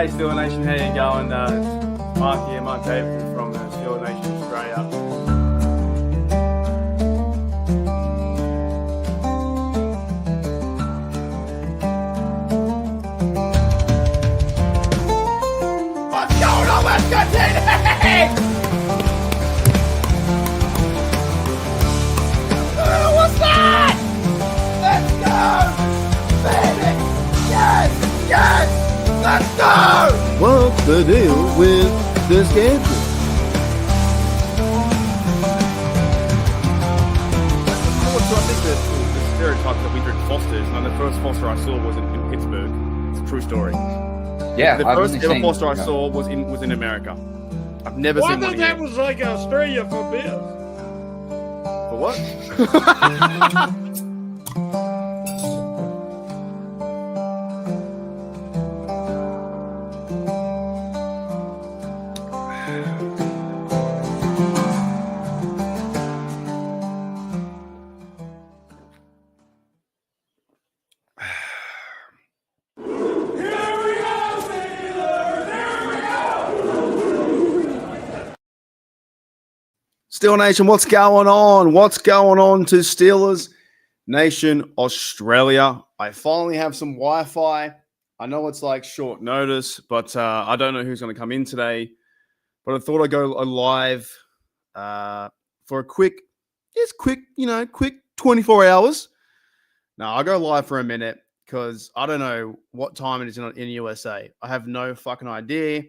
G'day, Steel Nation. How you going? It's Mark here, Mark Davidson from Steel Nation Australia. What's going on, West Country? What's that? Let's go, baby! Yes, yes! Let's go! What's the deal with this schedule? So I think the stereotype that we drink Fosters, and the first Foster I saw was in Pittsburgh. It's a true story. Yeah, The first ever Foster I saw was in America. I've never seen one I thought that was like Australia for beer. For what? Steel Nation, what's going on? What's going on to Steelers Nation Australia? I finally have some Wi-Fi. I know it's like short notice, but I don't know who's going to come in today. But I thought I'd go live for a quick 24 hours. Now, I'll go live for a minute because I don't know what time it is in USA. I have no fucking idea.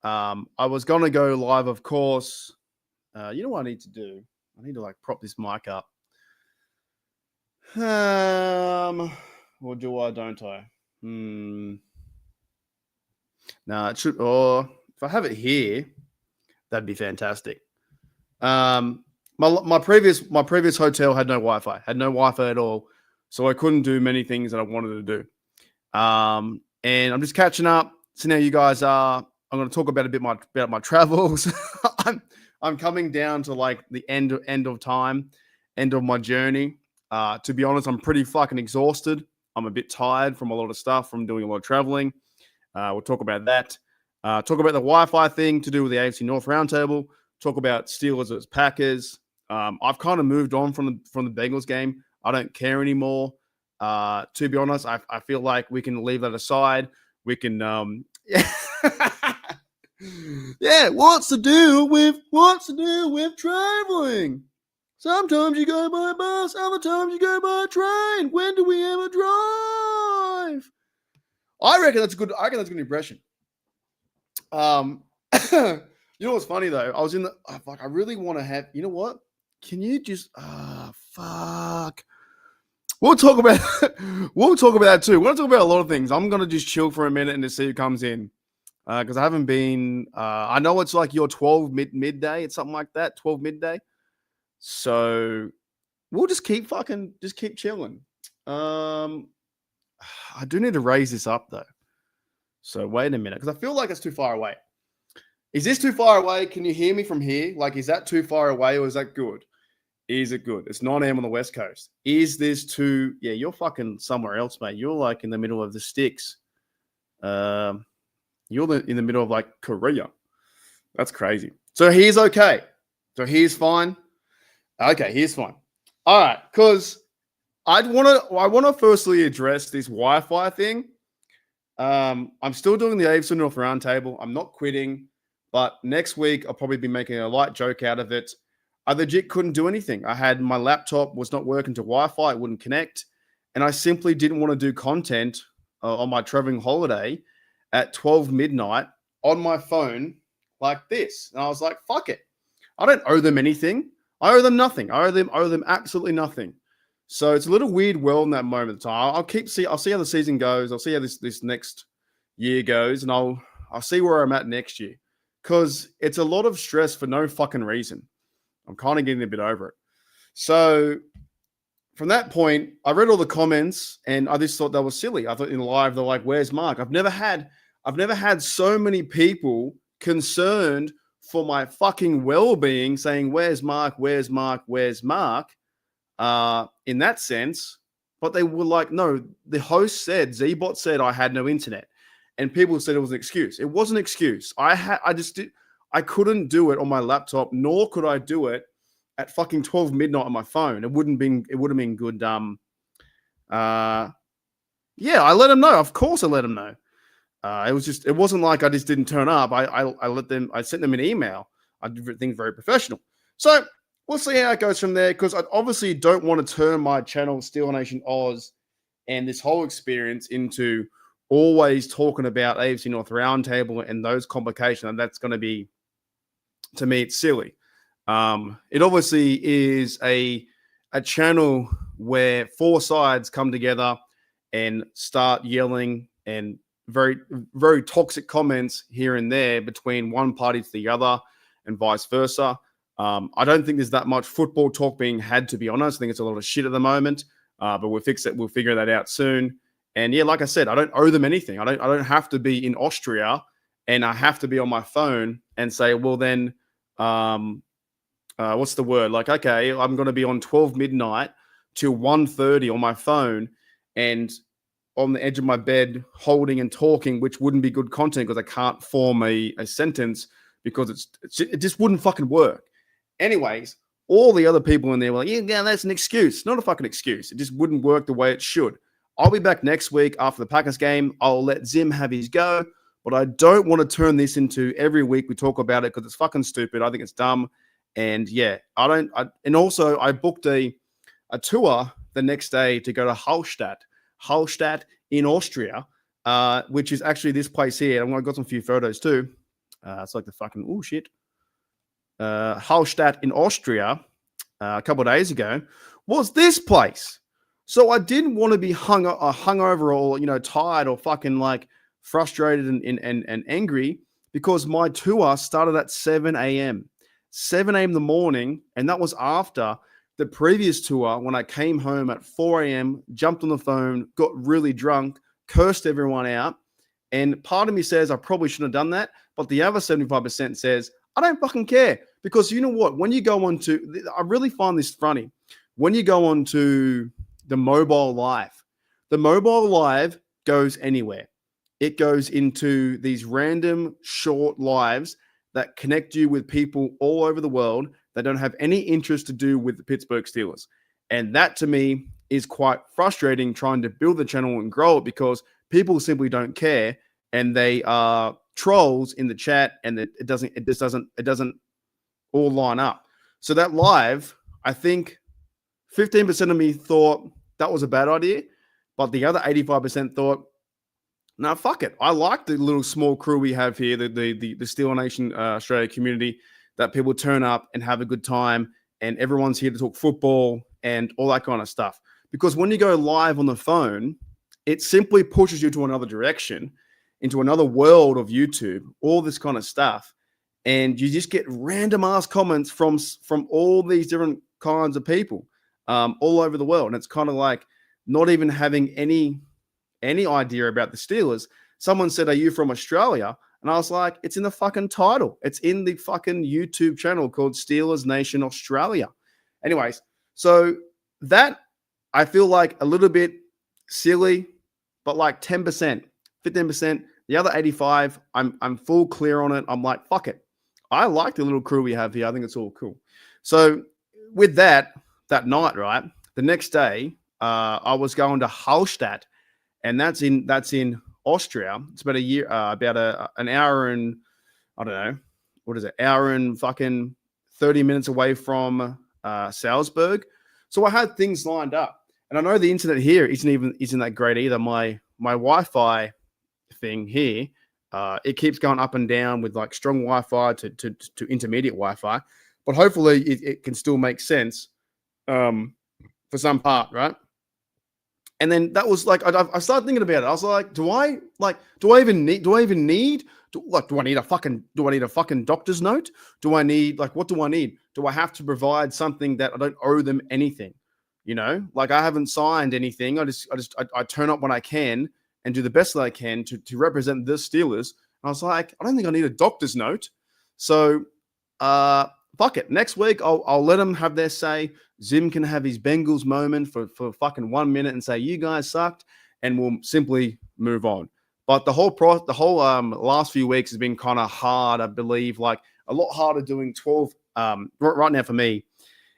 I was going to go live, of course. You know what I need to do? I need to like prop this mic up. Or do I, don't I? No, it should, or if I have it here, that'd be fantastic. My previous hotel had no Wi-Fi at all. So I couldn't do many things that I wanted to do. And I'm just catching up. So now you guys are, I'm going to talk about about my travels. I'm coming down to like the end of my journey. To be honest, I'm pretty fucking exhausted. I'm a bit tired from a lot of stuff, from doing a lot of traveling. We'll talk about that. Talk about the Wi-Fi thing to do with the AFC North Roundtable. Talk about Steelers versus Packers. I've kind of moved on from the Bengals game. I don't care anymore. To be honest, I feel like we can leave that aside. We can yeah, what's the deal with traveling? Sometimes you go by bus, other times you go by train. When do we ever drive? I reckon that's a good impression. You know what's funny though? I was in the I really want to have. You know what? Can you just fuck? We'll talk about that too. We're gonna talk about a lot of things. I'm gonna just chill for a minute and just see who comes in. Because I haven't been, I know it's like your 12 midday. It's something like that, 12 midday. So we'll just keep chilling. I do need to raise this up though. So wait a minute, because I feel like it's too far away. Is this too far away? Can you hear me from here? Like, is that too far away or is that good? Is it good? It's 9 a.m. on the West Coast. Is this too, yeah, you're fucking somewhere else, mate. You're like in the middle of the sticks. You're in the middle of like Korea. That's crazy. So he's okay. So he's fine. Okay, he's fine. All right, because I want to firstly address this Wi-Fi thing. I'm still doing the AFC North Roundtable. I'm not quitting, but next week I'll probably be making a light joke out of it. I legit couldn't do anything. I had my laptop was not working to Wi-Fi. It wouldn't connect, and I simply didn't want to do content on my traveling holiday at 12 midnight on my phone like this. And I was like, fuck it. I don't owe them anything. I owe them nothing. I owe them absolutely nothing. So it's a little weird world in that moment of time. I'll see how the season goes. I'll see how this next year goes, and I'll see where I'm at next year. Because it's a lot of stress for no fucking reason. I'm kind of getting a bit over it. So from that point, I read all the comments and I just thought that was silly. I thought in live, they're like, where's Mark? I've never had so many people concerned for my fucking well-being saying, where's Mark? Where's Mark? Where's Mark? In that sense, but they were like, no, the host said, Z-Bot said I had no internet. and people said it was an excuse. It wasn't an excuse. I couldn't do it on my laptop, nor could I do it at fucking 12 midnight on my phone. It would have been good. Yeah, I let them know. Of course I let them know. It wasn't like I just didn't turn up. I sent them an email. I did things very professional. So we'll see how it goes from there, because I obviously don't want to turn my channel, Steel Nation Oz, and this whole experience into always talking about AFC North Roundtable and those complications. And that's going to be, to me, it's silly. It obviously is a channel where four sides come together and start yelling and very, very toxic comments here and there between one party to the other and vice versa. I don't think there's that much football talk being had, to be honest. I think it's a lot of shit at the moment, but we'll fix it. We'll figure that out soon. And yeah, like I said, I don't owe them anything. I don't have to be in Austria and I have to be on my phone and say, well, then, what's the word? Like, okay, I'm going to be on 12 midnight till 1:30 on my phone and on the edge of my bed holding and talking, which wouldn't be good content because I can't form a sentence because it just wouldn't fucking work. Anyways, all the other people in there were like, yeah, that's an excuse. Not a fucking excuse. It just wouldn't work the way it should. I'll be back next week after the Packers game. I'll let Zim have his go, but I don't want to turn this into every week we talk about it because it's fucking stupid. I think it's dumb. And yeah, and also I booked a tour the next day to go to Hallstatt in Austria, which is actually this place here. I've got some few photos too. It's like the fucking, oh shit. Hallstatt in Austria a couple of days ago was this place. So I didn't want to be hungover or, tired or fucking like frustrated and angry because my tour started at 7 a.m. 7 a.m. in the morning. And that was after the previous tour when I came home at 4 a.m., jumped on the phone, got really drunk, cursed everyone out. And part of me says I probably shouldn't have done that. But the other 75% says, I don't fucking care. Because you know what? When you go on to, I really find this funny. When you go on to the mobile live goes anywhere. It goes into these random short lives that connect you with people all over the world that don't have any interest to do with the Pittsburgh Steelers. And that to me is quite frustrating trying to build the channel and grow it because people simply don't care and they are trolls in the chat and it doesn't all line up. So that live, I think 15% of me thought that was a bad idea, but the other 85% thought, no, fuck it. I like the little small crew we have here, the Steel Nation Australia community, that people turn up and have a good time and everyone's here to talk football and all that kind of stuff. Because when you go live on the phone, it simply pushes you to another direction, into another world of YouTube, all this kind of stuff. And you just get random ass comments from all these different kinds of people all over the world. And it's kind of like not even having any idea about the Steelers. Someone said, are you from Australia? And I was like, it's in the fucking title. It's in the fucking YouTube channel called Steelers Nation Australia. Anyways, so that I feel like a little bit silly, but like 10%, 15%. The other 85, I'm full clear on it. I'm like, fuck it. I like the little crew we have here. I think it's all cool. So with that night, right, the next day, I was going to Hallstatt, and that's in Austria. It's about an hour and, I don't know, what is it? Hour and fucking 30 minutes away from Salzburg. So I had things lined up, and I know the internet here isn't that great either. My Wi-Fi thing here, it keeps going up and down with like strong Wi-Fi to intermediate Wi-Fi, but hopefully it can still make sense for some part, right? And then that was like, I started thinking about it. I was like, do I need a fucking doctor's note? What do I need? Do I have to provide something that I don't owe them anything? Like I haven't signed anything. I turn up when I can and do the best that I can to represent the Steelers. And I was like, I don't think I need a doctor's note. So, fuck it. Next week, I'll let them have their say. Zim can have his Bengals moment for fucking 1 minute and say, you guys sucked, and we'll simply move on. But the whole last few weeks has been kind of hard, I believe, like a lot harder doing 12. Right now for me,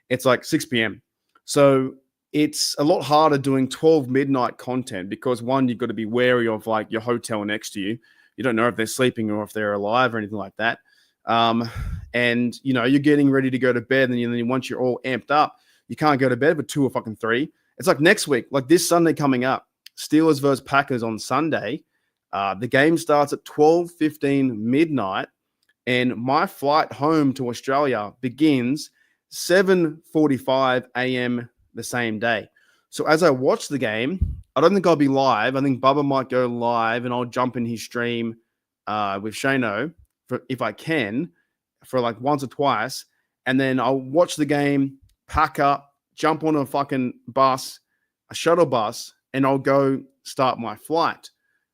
it's like 6 p.m. So it's a lot harder doing 12 midnight content because one, you've got to be wary of like your hotel next to you. You don't know if they're sleeping or if they're alive or anything like that. And you know, you're getting ready to go to bed, and then once you're all amped up, you can't go to bed for 2 or fucking 3. It's like next week, like this Sunday coming up, Steelers versus Packers on Sunday. The game starts at 12:15 midnight, and my flight home to Australia begins 7:45 a.m. the same day. So as I watch the game, I don't think I'll be live. I think Bubba might go live, and I'll jump in his stream with Shano if I can for like once or twice, and then I'll watch the game, pack up, jump on a fucking bus, a shuttle bus, and I'll go start my flight.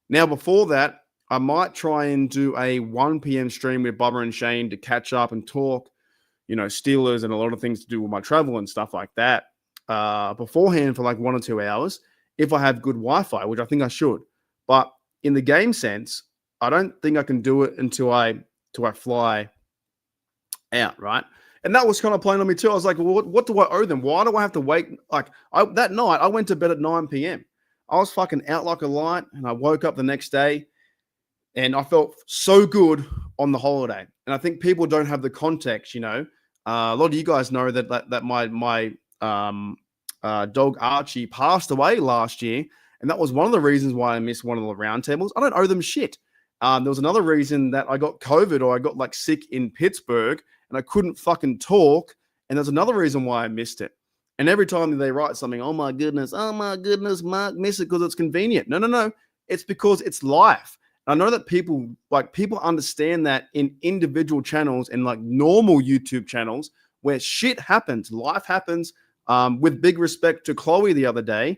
Now, before that, I might try and do a 1 p.m. stream with Bubba and Shane to catch up and talk, you know, Steelers and a lot of things to do with my travel and stuff like that beforehand for like 1 or 2 hours if I have good Wi-Fi, which I think I should. But in the game sense, I don't think I can do it until I fly out, right? And that was kind of playing on me too. I was like, well, what do I owe them? Why do I have to wait? Like that night, I went to bed at 9 p.m. I was fucking out like a light, and I woke up the next day, and I felt so good on the holiday. And I think people don't have the context, you know. A lot of you guys know that my dog Archie passed away last year, and that was one of the reasons why I missed one of the roundtables. I don't owe them shit. There was another reason that I got COVID or I got like sick in Pittsburgh, and I couldn't fucking talk, and there's another reason why I missed it. And every time they write something, oh my goodness, Mark, miss it because it's convenient. No. It's because it's life. And I know that people understand that in individual channels and like normal YouTube channels where shit happens, life happens. With big respect to Chloe the other day,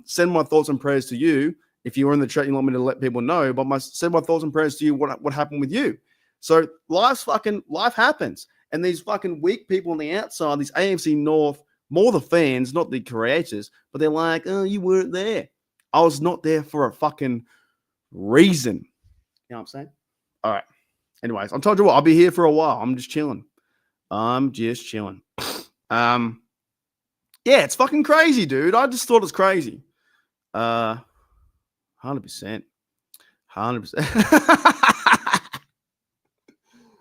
send my thoughts and prayers to you. If you were in the chat, you want me to let people know, but send my thoughts and prayers to you. What happened with you? So life happens. And these fucking weak people on the outside, these AFC North, more the fans, not the creators, but they're like, oh, you weren't there. I was not there for a fucking reason. You know what I'm saying? All right. Anyways, I told you what, I'll be here for a while. I'm just chilling. Yeah, it's fucking crazy, dude. I just thought it was crazy. 100%. 100%.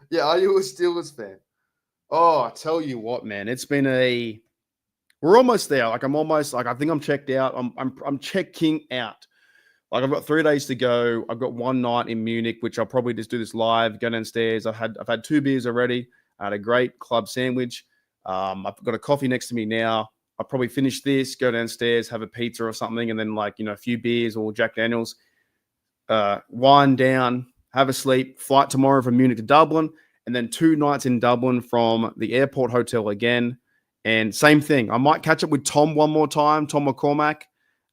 Yeah, are you a Steelers fan? Oh, I tell you what, man. It's been we're almost there. Like I'm almost like I think I'm checked out. I'm checking out. Like I've got 3 days to go. I've got one night in Munich, which I'll probably just do this live, go downstairs. I've had 2 beers already. I had a great club sandwich. I've got a coffee next to me now. I'll probably finish this, go downstairs, have a pizza or something, and then like, you know, a few beers or Jack Daniels, wind down, have a sleep, flight tomorrow from Munich to Dublin, and then 2 nights in Dublin from the airport hotel again. And same thing. I might catch up with Tom one more time, Tom McCormack,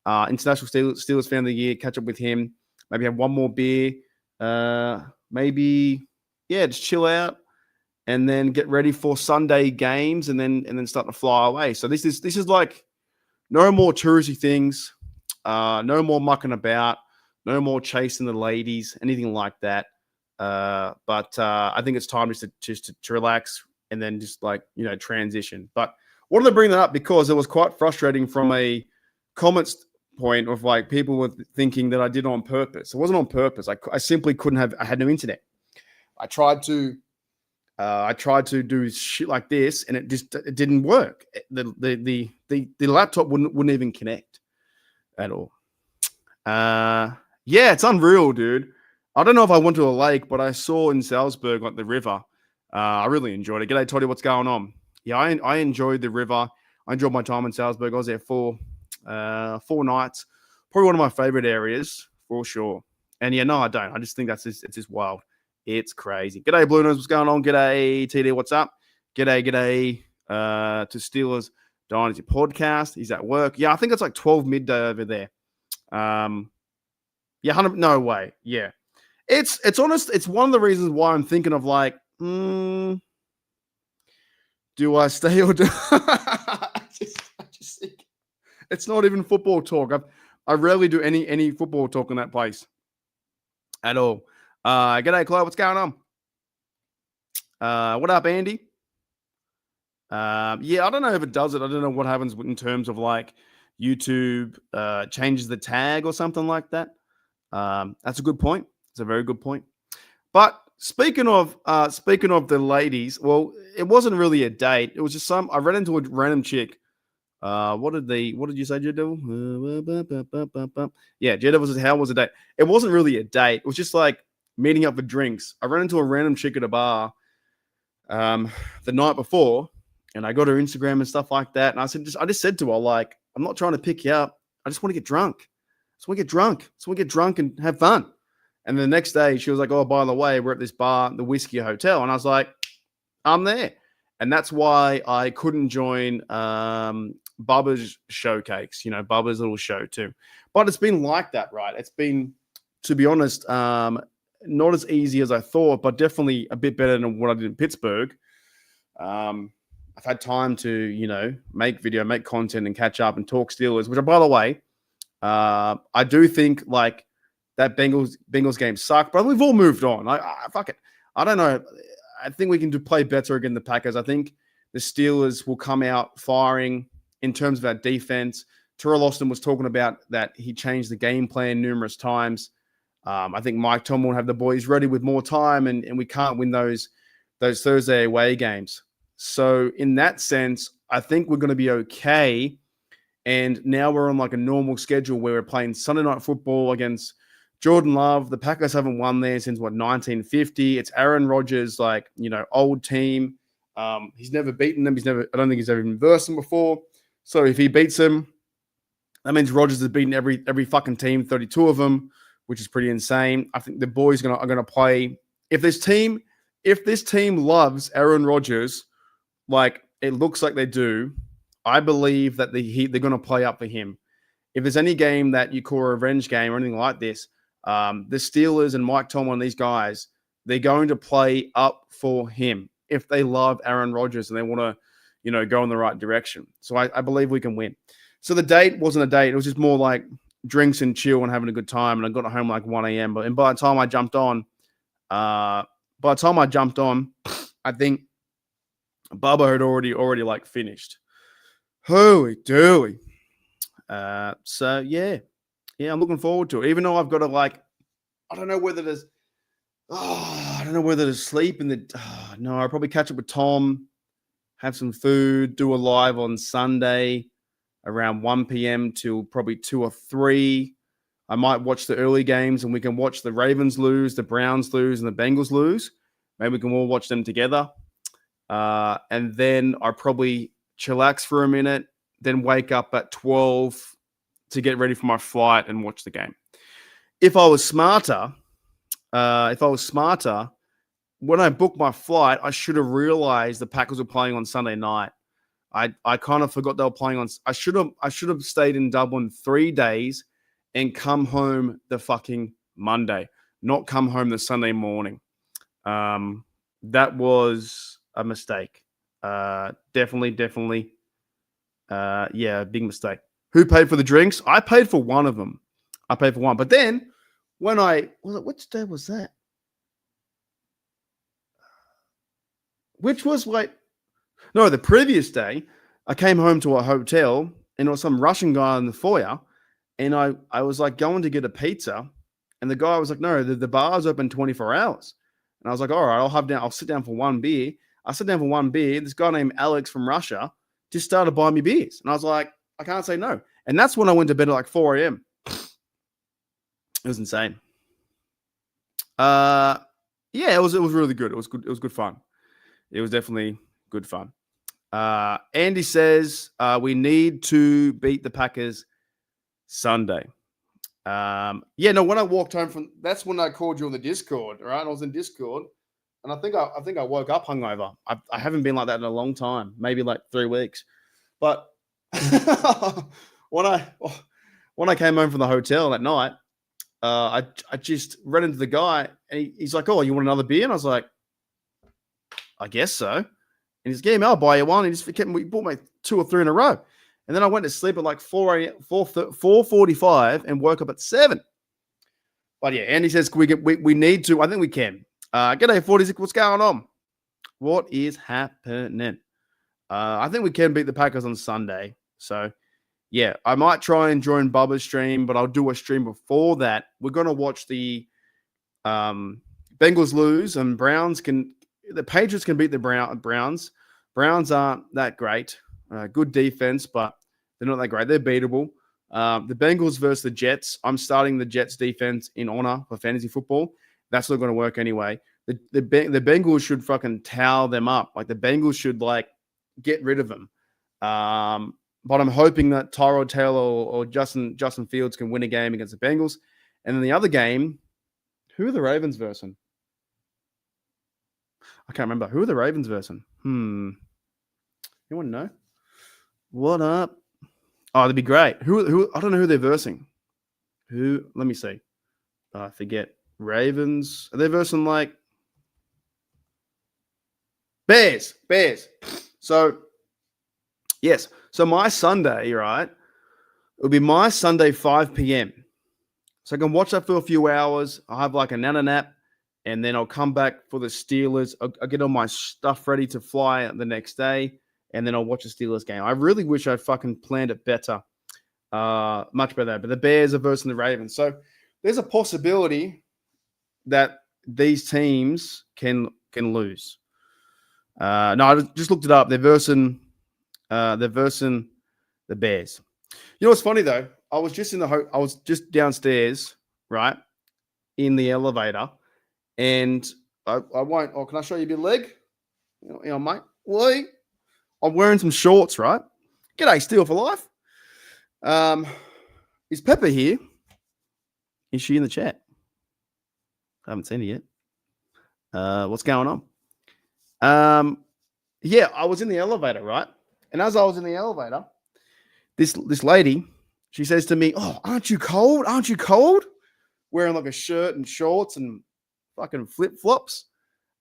International Steelers Fan of the Year, catch up with him, maybe have one more beer, maybe, yeah, just chill out. And then get ready for Sunday games, and then start to fly away. So this is like no more touristy things, no more mucking about, no more chasing the ladies, anything like that. But I think it's time just to relax and then just like, you know, transition. But wanted to bring that up because it was quite frustrating from a comments point of like people were thinking that I did it on purpose. It wasn't on purpose. I simply couldn't have. I had no internet. I tried to do shit like this, and it didn't work. The laptop wouldn't even connect at all. Yeah, it's unreal, dude. I don't know if I went to a lake, but I saw in Salzburg like the river. I really enjoyed it. G'day, Toddy, what's going on? Yeah, I enjoyed the river. I enjoyed my time in Salzburg. I was there for 4 nights. Probably one of my favorite areas for sure. And yeah, no, I don't. I just think it's just wild. It's crazy. G'day, Blue Nose. What's going on? G'day, TD. What's up? G'day. To Steelers Dynasty podcast. He's at work. Yeah, I think it's like 12 midday over there. Yeah, 100. No way. Yeah, it's honest. It's one of the reasons why I'm thinking of like, do I stay or do I just think it's not even football talk. I rarely do any football talk in that place. at all. G'day, Chloe. What's going on? What up, Andy? Yeah, I don't know if it does it. I don't know what happens in terms of like YouTube changes the tag or something like that. That's a good point. It's a very good point. But speaking of the ladies, well, it wasn't really a date. It was just I ran into a random chick. What did you say, Jeddah? Yeah, Jeddah was how was a date? It wasn't really a date. It was just like meeting up for drinks. I ran into a random chick at a bar the night before, and I got her Instagram and stuff like that. And I just said to her, like, I'm not trying to pick you up. I just want to get drunk. I just want to get drunk and have fun. And the next day she was like, oh, by the way, we're at this bar, the Whiskey Hotel. And I was like, I'm there. And that's why I couldn't join Bubba's showcase, Bubba's little show too. But it's been like that, right? It's been, to be honest, not as easy as I thought, but definitely a bit better than what I did in Pittsburgh. I've had time to, make video, make content and catch up and talk Steelers, which, by the way, I do think like that Bengals game sucked, but we've all moved on. Fuck it. I don't know. I think we can play better against the Packers. I think the Steelers will come out firing in terms of our defense. Terrell Austin was talking about that he changed the game plan numerous times. I think Mike Tomlin will have the boys ready with more time, and we can't win those Thursday away games. So in that sense, I think we're going to be okay. And now we're on like a normal schedule where we're playing Sunday night football against Jordan Love. The Packers haven't won there since 1950. It's Aaron Rodgers, old team. He's never beaten them. I don't think he's ever even versed them before. So if he beats them, that means Rodgers has beaten every fucking team, 32 of them, which is pretty insane. I think the boys are gonna play. If this team loves Aaron Rodgers, like it looks like they do, I believe that they're gonna play up for him. If there's any game that you call a revenge game or anything like this, the Steelers and Mike Tomlin and these guys, they're going to play up for him if they love Aaron Rodgers and they want to, go in the right direction. So I believe we can win. So the date wasn't a date. It was just more like drinks and chill and having a good time. And I got home like 1 a.m. And by the time I jumped on, I think Bubba had already like finished. Holy dooly. So yeah, I'm looking forward to it. Even though I've got to I don't know whether to sleep in the. No, I'll probably catch up with Tom, have some food, do a live on Sunday around 1 p.m. till probably 2 or 3. I might watch the early games and we can watch the Ravens lose, the Browns lose, and the Bengals lose. Maybe we can all watch them together. And then I'll probably chillax for a minute, then wake up at 12 to get ready for my flight and watch the game. If I was smarter, when I booked my flight, I should have realized the Packers were playing on Sunday night. I kind of forgot they were playing on. I should have stayed in Dublin 3 days and come home the fucking Monday, not come home the Sunday morning. That was a mistake. Definitely. Yeah, big mistake. Who paid for the drinks? I paid for one of them. But then which day was that? Which was the previous day, I came home to a hotel and there was some Russian guy in the foyer. And I was like going to get a pizza. And the guy was like, no, the bar's open 24 hours. And I was like, all right, I'll sit down for one beer. I sat down for one beer. This guy named Alex from Russia just started buying me beers. And I was like, I can't say no. And that's when I went to bed at like 4 a.m. It was insane. Yeah, it was really good. It was good. It was good fun. It was definitely good fun. Andy says we need to beat the Packers Sunday. When I walked home that's when I called you on the Discord. All right, I was in Discord, and I think I woke up hungover. I haven't been like that in a long time, maybe like 3 weeks. But when I came home from the hotel that night, I just ran into the guy, and he's like, "Oh, you want another beer?" And I was like, "I guess so." And he's like, "Yeah, I'll buy you one." And we bought me 2 or 3 in a row. And then I went to sleep at like 4:45 and woke up at 7. But yeah, Andy says we need to. I think we can. G'day 46. What's going on? What is happening? I think we can beat the Packers on Sunday. So yeah, I might try and join Bubba's stream, but I'll do a stream before that. We're gonna watch the Bengals lose, and the Patriots can beat the Browns. Browns aren't that great. Good defense, but they're not that great. They're beatable. The Bengals versus the Jets. I'm starting the Jets defense in honor for fantasy football. That's not going to work anyway. The Bengals should fucking towel them up. Like the Bengals should like get rid of them. But I'm hoping that Tyrod Taylor or Justin Fields can win a game against the Bengals. And then the other game, who are the Ravens versus? I can't remember. Who are the Ravens versus? Anyone know? What up? Oh, that'd be great. Who? I don't know who they're versing. Who? Let me see. I forget. Ravens. Are they versing like Bears? So yes. So my Sunday, right? It'll be my Sunday 5 p.m. So I can watch that for a few hours. I'll have like a nap, and then I'll come back for the Steelers. I'll get all my stuff ready to fly the next day, and then I'll watch the Steelers game. I really wish I fucking planned it better. Much better. But the Bears are versus the Ravens. So there's a possibility that these teams can lose. No, I just looked it up. They're versing the Bears. You know what's funny though? I was just downstairs, right, in the elevator, and I won't. Oh, can I show you a bit of leg? You know, mate. Wait. I'm wearing some shorts, right? G'day, Steel for Life. Is Pepper here? Is she in the chat? I haven't seen her yet. What's going on? Yeah, I was in the elevator, right? And as I was in the elevator, this lady, she says to me, "Oh, aren't you cold? Aren't you cold?" Wearing like a shirt and shorts and fucking flip-flops.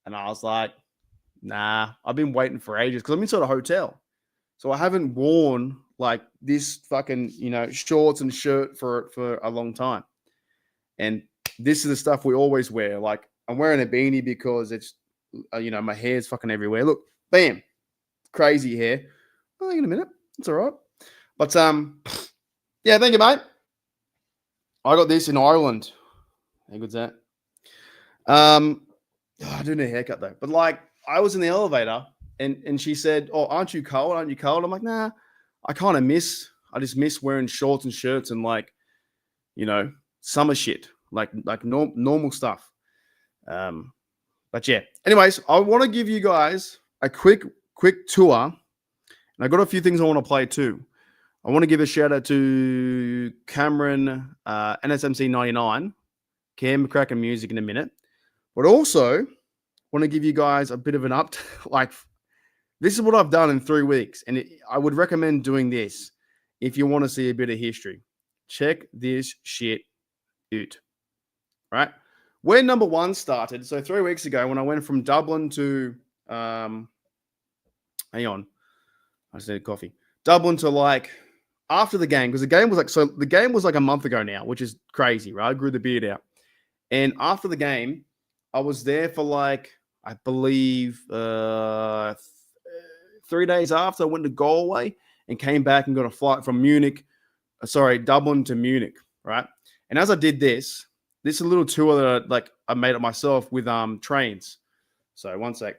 And I was like, nah, I've been waiting for ages because I'm inside a hotel. So I haven't worn like this fucking, shorts and shirt for a long time. And this is the stuff we always wear. Like I'm wearing a beanie because it's, my hair's fucking everywhere. Look, bam, crazy hair. Oh, in a minute. It's all right. But, yeah, thank you, mate. I got this in Ireland. How good's that? I do need a haircut though. But like, I was in the elevator and she said, "Oh, aren't you cold? Aren't you cold?" I'm like, nah, I just miss wearing shorts and shirts and like, summer shit, like normal stuff. But yeah, anyways, I want to give you guys a quick tour. And I got a few things I want to play too. I want to give a shout out to Cameron, NSMC 99, Cam cracking music in a minute. But also want to give you guys a bit of an like this is what I've done in 3 weeks. And I would recommend doing this if you want to see a bit of history. Check this shit out. Right? Where number one started, so 3 weeks ago when I went from Dublin to hang on. I just need coffee. Dublin to like after the game, because the game was like a month ago now, which is crazy, right? I grew the beard out. And after the game, I was there for like, I believe 3 days after I went to Galway and came back and got a flight from Dublin to Munich, right? And as I did this is a little tour that I made it myself with trains. So one sec.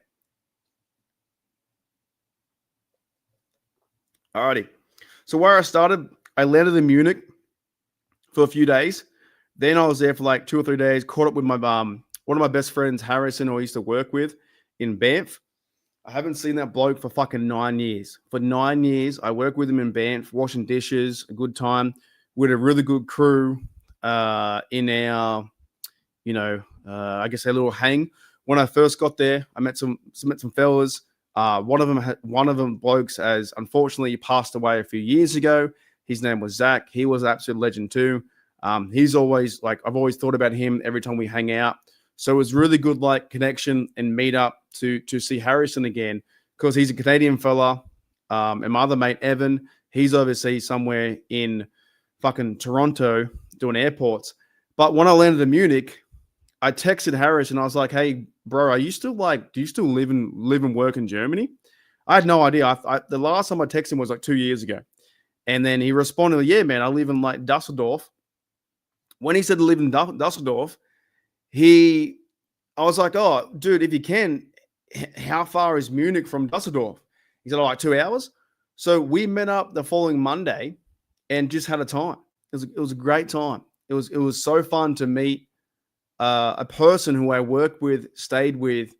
Alrighty. So where I started, I landed in Munich for a few days. Then I was there for like 2 or 3 days, caught up with my one of my best friends, Harrison, who I used to work with in Banff. I haven't seen that bloke for fucking 9 years. For 9 years, I worked with him in Banff, washing dishes, a good time. We had a really good crew in our, I guess a little hang. When I first got there, I met some fellas. One of them blokes has unfortunately passed away a few years ago. His name was Zach. He was an absolute legend too. He's always I've always thought about him every time we hang out. So it was really good connection and meet up to see Harrison again because he's a Canadian fella. And my other mate, Evan, he's overseas somewhere in fucking Toronto doing airports. But when I landed in Munich, I texted Harris and I was like, "Hey, bro, are you still do you still live and work in Germany?" I had no idea. The last time I texted him was like 2 years ago. And then he responded, "Yeah, man, I live in like Dusseldorf." When he said to live in Dusseldorf, I was like, "Oh, dude, if you can, how far is Munich from Dusseldorf?" He said, "Oh, like 2 hours." So we met up the following Monday and just had a time. It was a great time. It was so fun to meet a person who I worked with, stayed with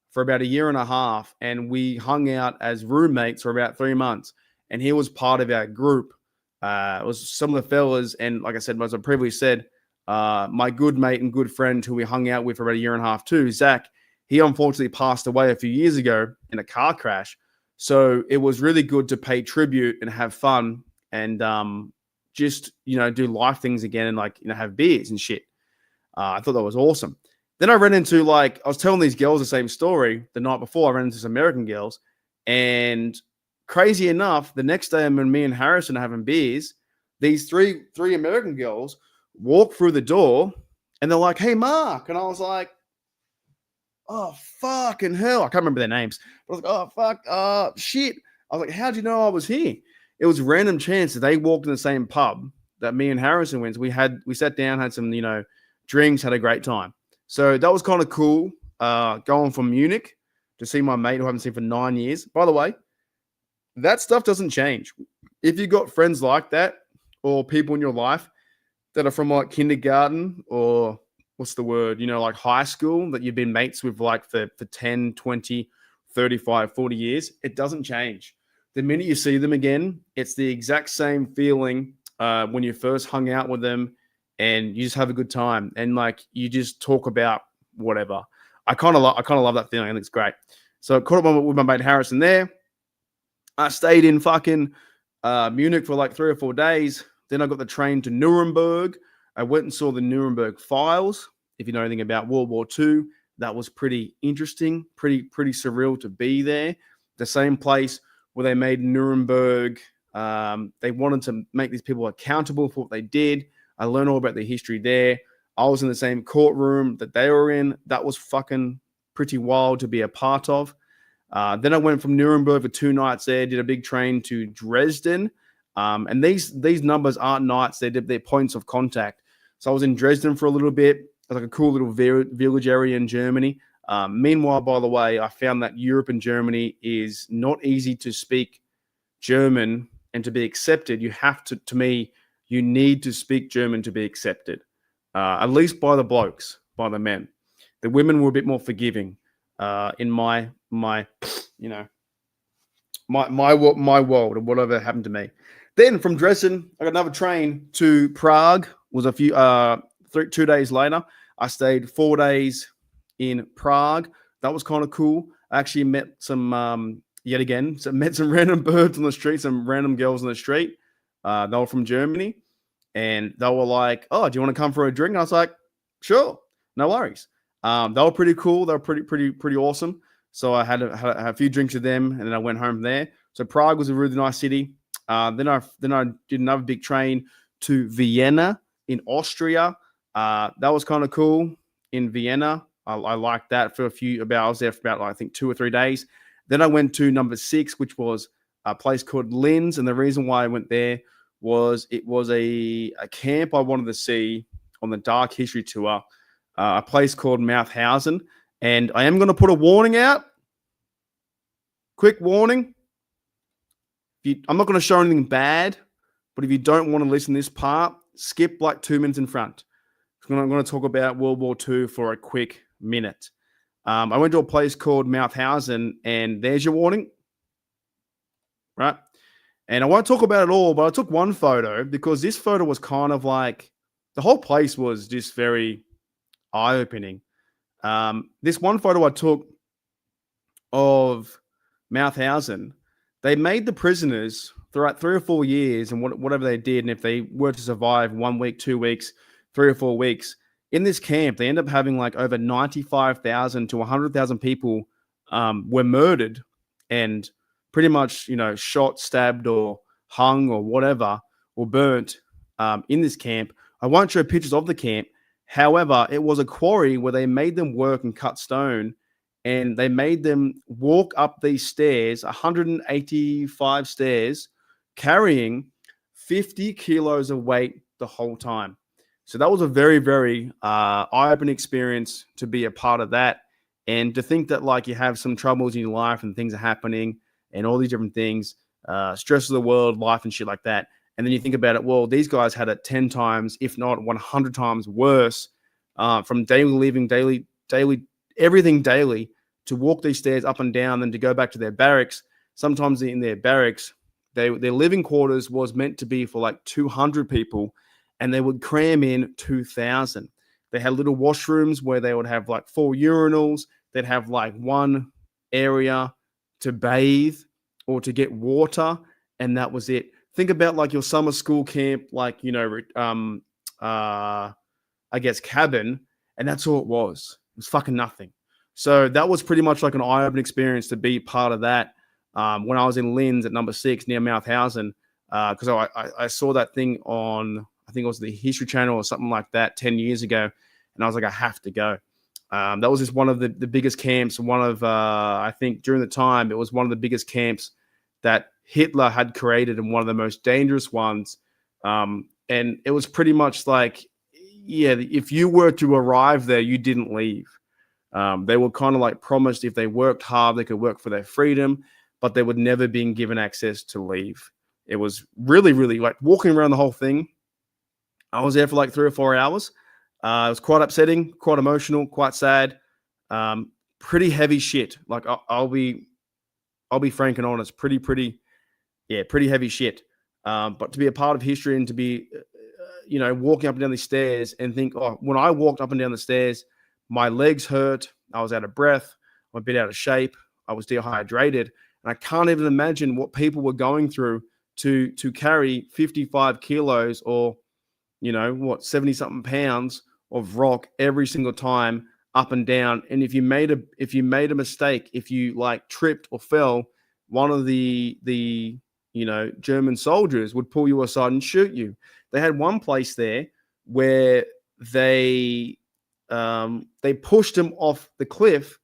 for about a year and a half, and we hung out as roommates for about 3 months. And he was part of our group. It was some of the fellas, and like I said, as I previously said, my good mate and good friend who we hung out with for about a year and a half too, Zach. He unfortunately passed away a few years ago in a car crash. So it was really good to pay tribute and have fun and just do life things again and have beers and shit. I thought that was awesome. Then I ran into I was telling these girls the same story the night before. I ran into some American girls, and crazy enough, the next day when me and Harrison are having beers, these three American girls walk through the door, and they're like, "Hey, Mark," and I was like, "Oh, fucking hell!" I can't remember their names. I was like, "Oh, fuck, shit." I was like, "How'd you know I was here?" It was random chance that they walked in the same pub that me and Harrison went. We sat down, had some drinks, had a great time. So that was kind of cool. Going from Munich to see my mate who I haven't seen for 9 years. By the way, that stuff doesn't change. If you got friends like that or people in your life that are from like kindergarten or what's the word, like high school that you've been mates with for 10, 20, 35, 40 years, it doesn't change. The minute you see them again, it's the exact same feeling when you first hung out with them and you just have a good time and you just talk about whatever. I kind of love that feeling. I think it's great. So I caught up with my mate Harrison there. I stayed in fucking Munich for 3 or 4 days. Then I got the train to Nuremberg. I went and saw the Nuremberg files. If you know anything about World War II, that was pretty interesting, pretty surreal to be there. The same place where they made Nuremberg. They wanted to make these people accountable for what they did. I learned all about the history there. I was in the same courtroom that they were in. That was fucking pretty wild to be a part of. Then I went from Nuremberg for 2 nights there, did a big train to Dresden. And these numbers aren't nights, they're points of contact. So I was in Dresden for a little bit. It was like a cool little village area in Germany. Meanwhile, by the way, I found that Europe and Germany is not easy to speak German and to be accepted. You have to me, you need to speak German to be accepted, at least by the blokes, by the men. The women were a bit more forgiving in my world and whatever happened to me. Then from Dresden, I got another train to Prague. Was a few 2 days later. I stayed 4 days in Prague. That was kind of cool. I actually met some met some random birds on the street, some random girls on the street. They were from Germany, and they were like, "Oh, do you want to come for a drink?" And I was like, "Sure, no worries." They were pretty cool. They were pretty awesome. So I had a few drinks with them, and then I went home from there. So Prague was a really nice city. Then I did another big train to Vienna in Austria. That was kind of cool in Vienna. I liked that for I was there for about I think 2 or 3 days. Then I went to number 6, which was a place called Linz. And the reason why I went there was it was a camp I wanted to see on the Dark History Tour, a place called Mauthausen. And I am going to put a warning out. Quick warning. I'm not going to show anything bad, but if you don't want to listen to this part, skip 2 minutes in front. I'm going to talk about World War II for a quick minute. I went to a place called Mauthausen, and there's your warning. Right? And I won't talk about it all, but I took one photo because this photo was kind of the whole place was just very eye-opening. This one photo I took of Mauthausen, they made the prisoners throughout 3 or 4 years and whatever they did, and if they were to survive 1 week, 2 weeks, 3 or 4 weeks, in this camp, they end up having over 95,000 to 100,000 people were murdered and pretty much, shot, stabbed, or hung or whatever, or burnt in this camp. I won't show pictures of the camp, However, it was a quarry where they made them work and cut stone, and they made them walk up these stairs, 185 stairs, carrying 50 kilos of weight the whole time. So that was a very, very eye-opening experience to be a part of that. And to think that like you have some troubles in your life and things are happening and all these different things, stress of the world, life and shit like that. And then you think about it, well, these guys had it 10 times, if not 100 times worse, from daily living, daily, everything daily, to walk these stairs up and down, then to go back to their barracks. Sometimes in their barracks, their living quarters was meant to be for like 200 people, and they would cram in 2,000. They had little washrooms where they would have like 4 urinals. They'd have like one area to bathe or to get water, and that was it. Think about like your summer school camp, like, you know, I guess cabin, and that's all it was. It was fucking nothing. So that was pretty much like an eye-opening experience to be part of that. When I was in Linz at number 6 near Mauthausen, because I saw that thing on, I think it was the History Channel or something like that 10 years ago, and I was like, I have to go. That was just one of the biggest camps. One of, I think during the time, it was one of the biggest camps that Hitler had created and one of the most dangerous ones. And it was pretty much like, yeah, if you were to arrive there, you didn't leave. They were kind of like promised if they worked hard, they could work for their freedom, but they would never been given access to leave. It was really, really like walking around the whole thing. I was there for like 3 or 4 hours. It was quite upsetting, quite emotional, quite sad. Pretty heavy shit. Like I'll be frank and honest. Pretty heavy shit. But to be a part of history and to be, walking up and down the stairs and think, oh, when I walked up and down the stairs, my legs hurt. I was out of breath. I'm a bit out of shape. I was dehydrated. And I can't even imagine what people were going through to carry 55 kilos or, 70-something pounds of rock every single time up and down. And if you made a mistake, if you like tripped or fell, one of the German soldiers would pull you aside and shoot you. They had one place there where they pushed them off the cliff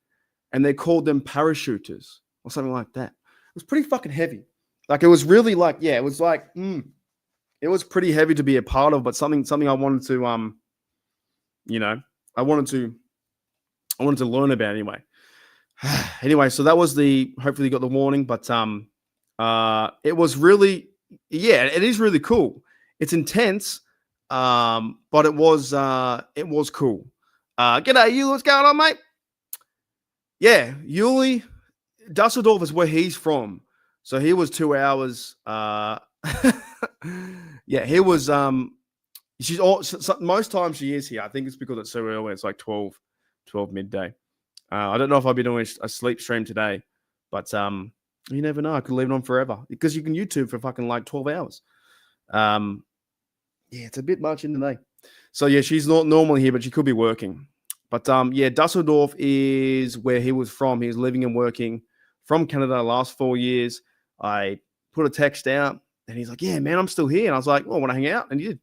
and they called them parachuters or something like that. It was pretty fucking heavy. Like it was really like, yeah, it was like, it was pretty heavy to be a part of, but something I wanted to, I wanted to learn about anyway. Anyway, so that was hopefully you got the warning, but it was really, yeah, it is really cool. It's intense, but it was cool. G'day, Yuli. What's going on, mate? Yeah, Yuli, Dusseldorf is where he's from. So he was 2 hours. Yeah, he was. She's all, most times she is here. I think it's because it's so early. It's like 12 midday. I don't know if I'll be doing a sleep stream today, but you never know. I could leave it on forever because you can YouTube for fucking like 12 hours. Yeah, it's a bit much in the day. So yeah, she's not normally here, but she could be working. But yeah, Dusseldorf is where he was from. He was living and working from Canada the last 4 years. I put a text out and he's like, yeah, man, I'm still here. And I was like, well, want to hang out? And he did.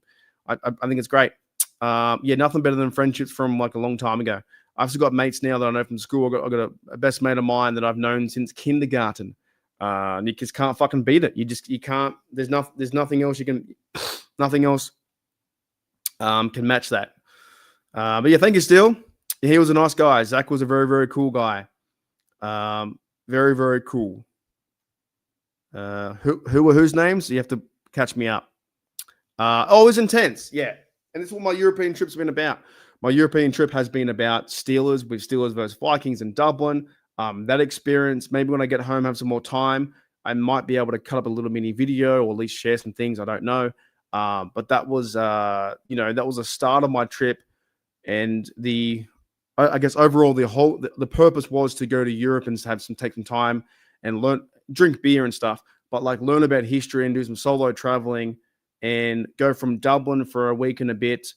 I think it's great. Yeah, nothing better than friendships from like a long time ago. I've still got mates now that I know from school. I've got a best mate of mine that I've known since kindergarten. And you just can't fucking beat it. You can't. There's nothing else nothing else can match that. But yeah, thank you, Still. He was a nice guy. Zach was a very, very cool guy. Very, very cool. Who were whose names? You have to catch me up. It was intense. Yeah. And this is what my European trip's been about. My European trip has been about Steelers with Steelers versus Vikings in Dublin. That experience, maybe when I get home, have some more time, I might be able to cut up a little mini video or at least share some things. I don't know. But that was, that was the start of my trip. And I guess overall, the purpose was to go to Europe and take some time and drink beer and stuff, but like learn about history and do some solo traveling and go from Dublin for a week and a bit,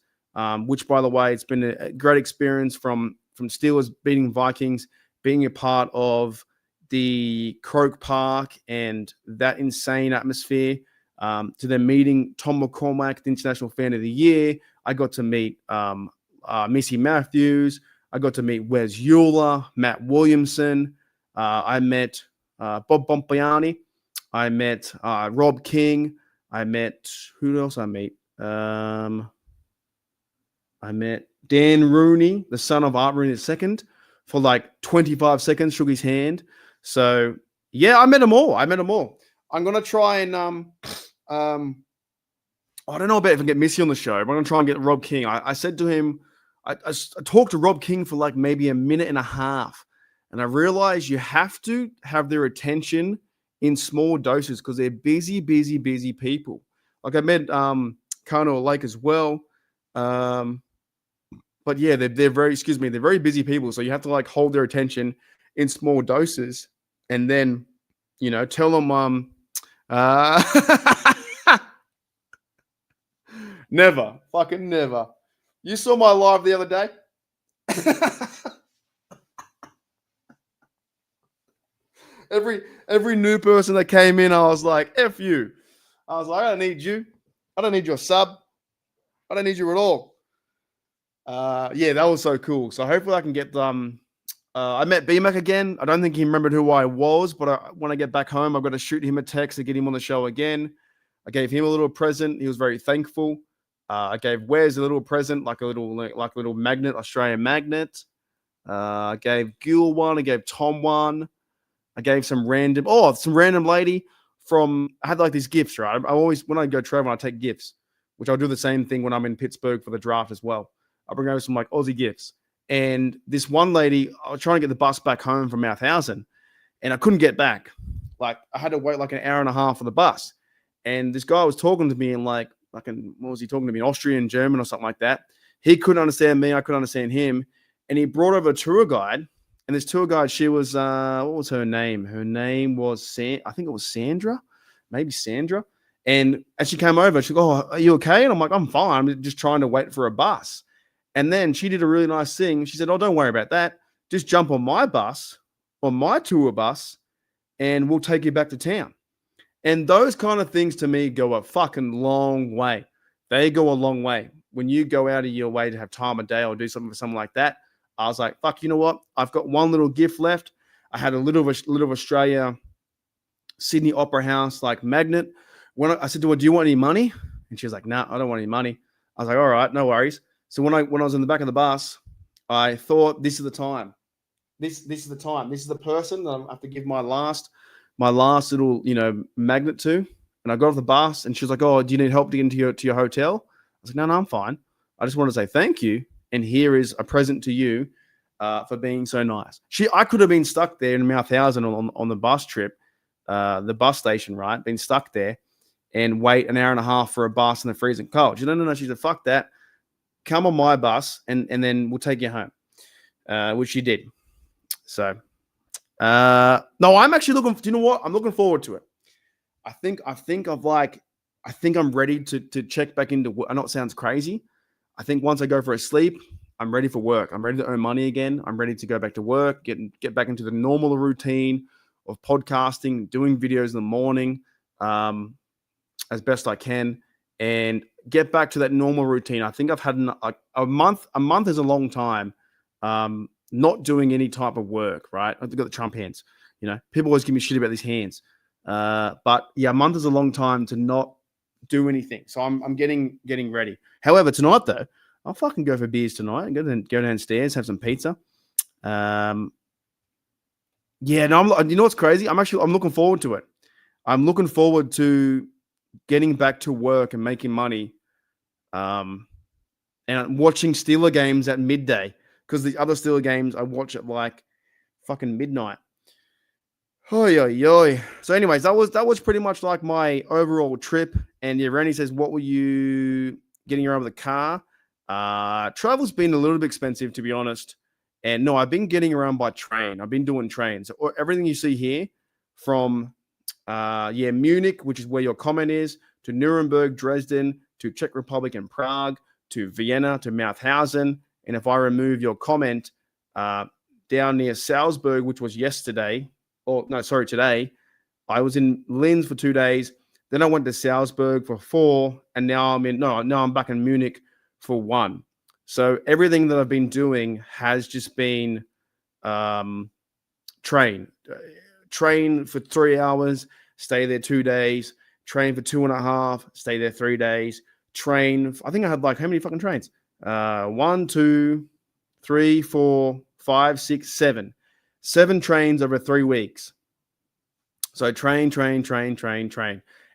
which, by the way, it's been a great experience from Steelers beating Vikings, being a part of the Croke Park and that insane atmosphere, to then meeting Tom McCormack, the International Fan of the Year. I got to meet Missy Matthews. I got to meet Wes Euler, Matt Williamson. I met Bob Bompiani. I met Rob King. I met who else? I met Dan Rooney, the son of Art Rooney II, for like 25 seconds. Shook his hand. So yeah, I met them all. I'm gonna try and I don't know about if I can get Missy on the show, but I'm gonna try and get Rob King. I said to him, I talked to Rob King for like maybe a minute and a half, and I realized you have to have their attention in small doses because they're busy people. Like I met Carnell Lake as well, but yeah, they're very they're very busy people, so you have to like hold their attention in small doses, and then tell them never, fucking never. You saw my live the other day. Every new person that came in, I was like, F you. I was like, I don't need you. I don't need your sub. I don't need you at all. Yeah, that was so cool. So hopefully I can get them. I met BMAC again. I don't think he remembered who I was, but when I get back home, I've got to shoot him a text to get him on the show again. I gave him a little present. He was very thankful. I gave Wes a little present, like a little magnet, Australian magnet. I gave Gil one. I gave Tom one. I gave some random lady from. I had like these gifts, right? I always when I go travel, I take gifts, which I'll do the same thing when I'm in Pittsburgh for the draft as well. I bring over some like Aussie gifts. And this one lady, I was trying to get the bus back home from Mouthhausen, and I couldn't get back. Like I had to wait like an hour and a half for the bus. And this guy was talking to me in what was he talking to me? Austrian, German, or something like that. He couldn't understand me. I couldn't understand him. And he brought over a tour guide. And this tour guide, she was, what was her name? Her name was, I think it was Sandra, maybe Sandra. And as she came over, she goes, "Oh, are you okay?" And I'm like, "I'm fine. I'm just trying to wait for a bus." And then she did a really nice thing. She said, "Oh, don't worry about that. Just jump on my bus, on my tour bus, and we'll take you back to town." And those kind of things to me go a fucking long way. They go a long way. When you go out of your way to have time of day or do something for something like that, I was like, fuck, you know what? I've got one little gift left. I had a little Australia, Sydney Opera House like magnet. When I said to her, "Do you want any money?" And she was like, "Nah, I don't want any money." I was like, "All right, no worries." So when I was in the back of the bus, I thought, this is the time. This is the time. This is the person that I have to give my last little, magnet to. And I got off the bus and she was like, "Oh, do you need help to get into your hotel?" I was like, No, I'm fine. I just want to say thank you. And here is a present to you for being so nice. I could have been stuck there in Mouthhausen on the bus trip, the bus station, right? Been stuck there and wait an hour and a half for a bus in the freezing cold. She said, no. She said, "Fuck that. Come on my bus and then we'll take you home," which she did. So, no, I'm actually looking. Do you know what? I'm looking forward to it. I think I'm ready to check back into. I know it sounds crazy. I think once I go for a sleep, I'm ready for work. I'm ready to earn money again. I'm ready to go back to work, get back into the normal routine of podcasting, doing videos in the morning, as best I can, and get back to that normal routine. I think I've had a month. A month is a long time. Not doing any type of work, right? I've got the Trump hands. People always give me shit about these hands. But yeah, a month is a long time to not do anything. So I'm getting ready. However, tonight though, I'll fucking go for beers tonight and go downstairs, have some pizza. Yeah, no, you know what's crazy? I'm looking forward to it. I'm looking forward to getting back to work and making money. And watching Steeler games at midday, because the other Steeler games I watch at like fucking midnight. Oy. So anyways, that was pretty much like my overall trip. And yeah, Randy says, "What were you getting around with the car?" Travel's been a little bit expensive, to be honest. And no, I've been getting around by train. I've been doing trains. So everything you see here from Munich, which is where your comment is, to Nuremberg, Dresden, to Czech Republic and Prague, to Vienna, to Mauthausen. And if I remove your comment, down near Salzburg, which was today, I was in Linz for 2 days. Then I went to Salzburg for 4, and now I'm back in Munich for 1. So everything that I've been doing has just been train for 3 hours, stay there 2 days, train for 2.5, stay there 3 days, train. I think I had like how many fucking trains? 1, 2, 3, 4, 5, 6, 7. 7 trains over 3 weeks. So train.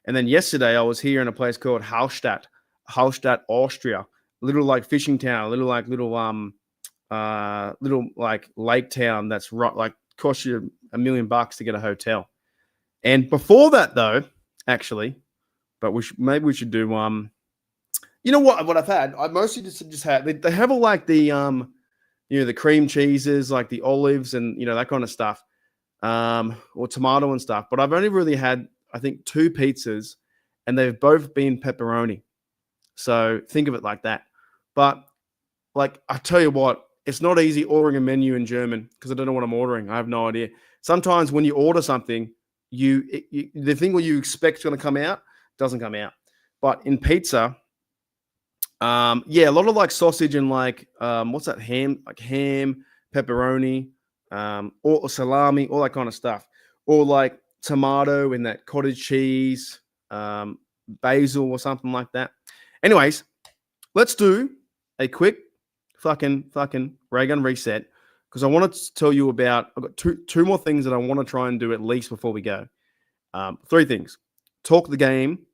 And then yesterday I was here in a place called Hallstatt, Austria. Little like fishing town, little like lake town that's right, like cost you $1 million to get a hotel. And before that though, actually, but maybe we should do you know what I've had? I mostly just had they have all like the the cream cheeses, like the olives and that kind of stuff. Or tomato and stuff. But I've only really had, I think, 2 pizzas, and they've both been pepperoni. So think of it like that. But like I tell you what, it's not easy ordering a menu in German because I don't know what I'm ordering. I have no idea. Sometimes when you order something, the thing what you expect is going to come out doesn't come out. But in pizza, a lot of like sausage and like what's that, ham, pepperoni, or salami, all that kind of stuff, or like tomato and that cottage cheese, basil or something like that. Anyways, let's do a quick fucking ray gun reset because I want to tell you about. I've got two more things that I want to try and do at least before we go. 3 things: talk the game,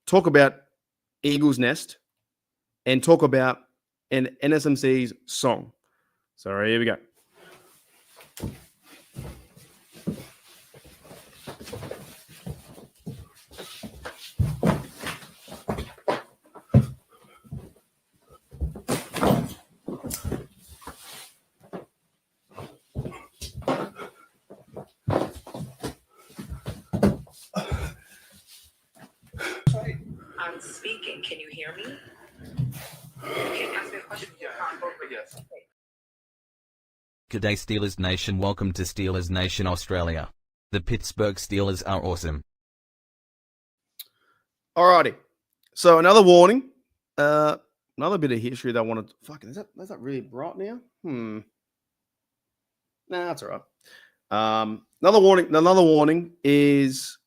talk about Eagle's Nest, and talk about an NSMC's song. So here we go. I'm speaking. Can you hear me? Can you ask me a question? Yes. G'day Steelers Nation, welcome to Steelers Nation Australia. The Pittsburgh Steelers are awesome. Alrighty. So another warning. Another bit of history that I wanted to fucking is that really bright now? Nah, that's all right. Another warning is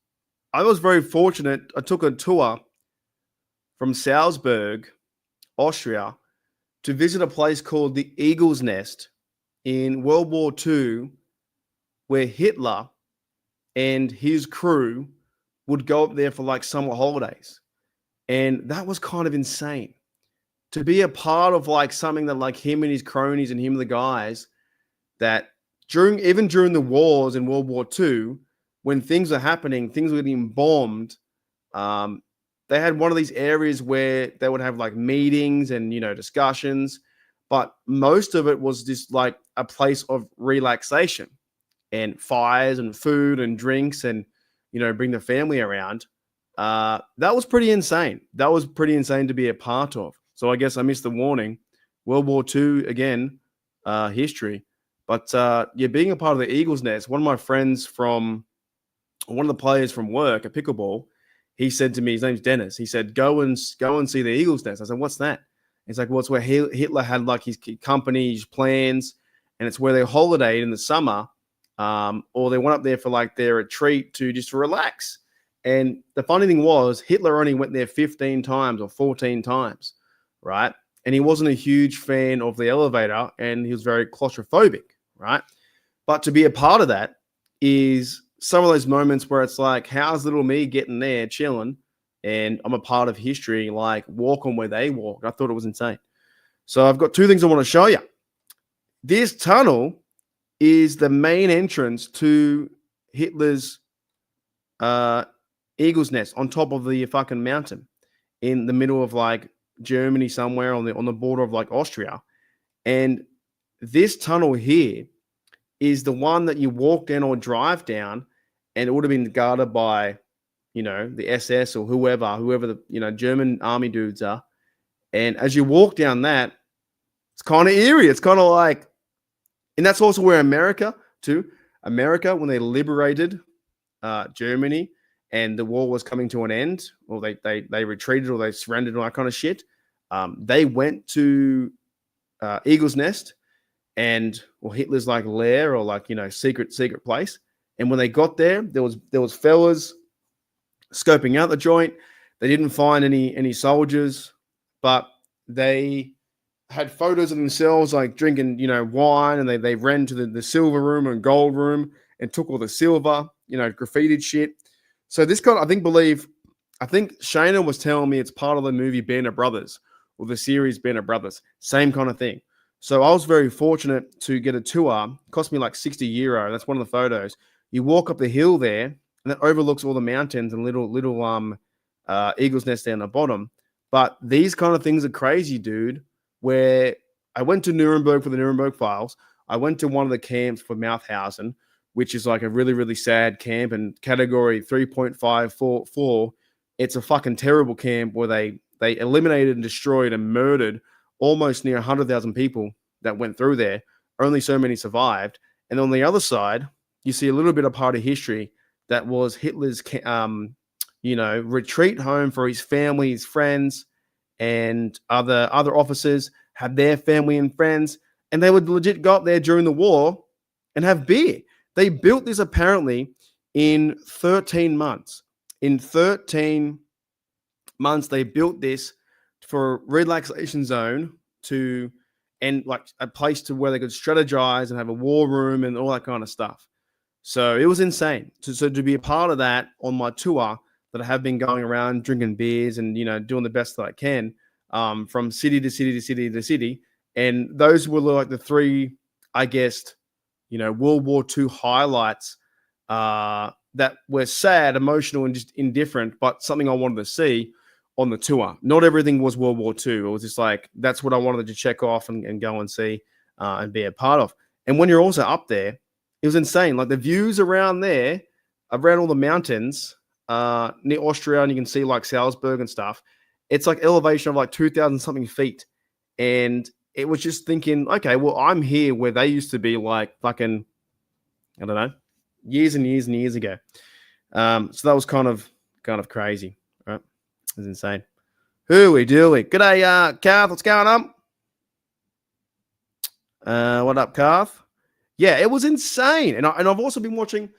I was very fortunate. I took a tour from Salzburg, Austria, to visit a place called the Eagle's Nest in World War II, where Hitler and his crew would go up there for like summer holidays. And that was kind of insane. To be a part of like something that like him and his cronies and him and the guys that even during the wars in World War II, when things are happening, things were getting bombed, they had one of these areas where they would have like meetings and, discussions, but most of it was just like a place of relaxation and fires and food and drinks and, bring the family around. That was pretty insane. That was pretty insane to be a part of. So I guess I missed the warning. World War II, again, history. But being a part of the Eagle's Nest, one of the players from work at pickleball, he said to me, his name's Dennis. He said, go and see the Eagle's Nest. I said, what's that? He's like, well, it's where Hitler had like his company, his plans, and it's where they holidayed in the summer, or they went up there for like their retreat to just relax. And the funny thing was, Hitler only went there 15 times or 14 times, right? And he wasn't a huge fan of the elevator, and he was very claustrophobic, right? But to be a part of that is some of those moments where it's like, how's little me getting there, chilling, and I'm a part of history, like walking where they walk. I thought it was insane. So I've got 2 things I want to show you. This tunnel is the main entrance to Hitler's Eagle's Nest on top of the fucking mountain in the middle of like Germany somewhere on the border of like Austria. And this tunnel here is the one that you walk down or drive down, and it would have been guarded by, the SS or whoever the, German army dudes are. And as you walk down that, it's kind of eerie. It's kind of like, and that's also where America, when they liberated Germany and the war was coming to an end, or they retreated or they surrendered, all that kind of shit. They went to eagle's nest and Hitler's like lair or like secret place. And when they got there, there was fellas scoping out the joint. They didn't find any soldiers, but they had photos of themselves like drinking wine, and they ran to the silver room and gold room and took all the silver, graffitied shit. So this guy, I think Shayna was telling me it's part of the movie Band of Brothers or the series Band of Brothers, same kind of thing. So I was very fortunate to get a tour. It cost me like €60. That's one of the photos. You walk up the hill there, and it overlooks all the mountains and little eagle's nest down the bottom. But these kind of things are crazy, dude. Where I went to Nuremberg for the Nuremberg Files. I went to one of the camps for Mauthausen, which is like a really, really sad camp, and category 3.544. It's a fucking terrible camp where they eliminated and destroyed and murdered almost near 100,000 people that went through there. Only so many survived. And on the other side, you see a little bit of part of history that was Hitler's, retreat home for his family, his friends, and other officers had their family and friends, and they would legit go up there during the war and have beer. They built this apparently in 13 months. In 13 months, they built this for a relaxation zone and like a place to where they could strategize and have a war room and all that kind of stuff. So it was insane. So to be a part of that on my tour that I have been going around drinking beers and, doing the best that I can, from city to city to city to city. And those were like the three, I guess, World War II highlights that were sad, emotional, and just indifferent, but something I wanted to see on the tour. Not everything was World War II. It was just like, that's what I wanted to check off and go and see and be a part of. And when you're also up there, it was insane. Like the views around there, around all the mountains near Austria, and you can see like Salzburg and stuff. It's like elevation of like 2,000 something feet. And it was just thinking, okay, well, I'm here where they used to be like fucking, I don't know, years and years and years ago. So that was kind of crazy, right? It was insane. Who we doing? G'day, Garth. What's going on? What up, Garth? Yeah, it was insane. And I've also been watching,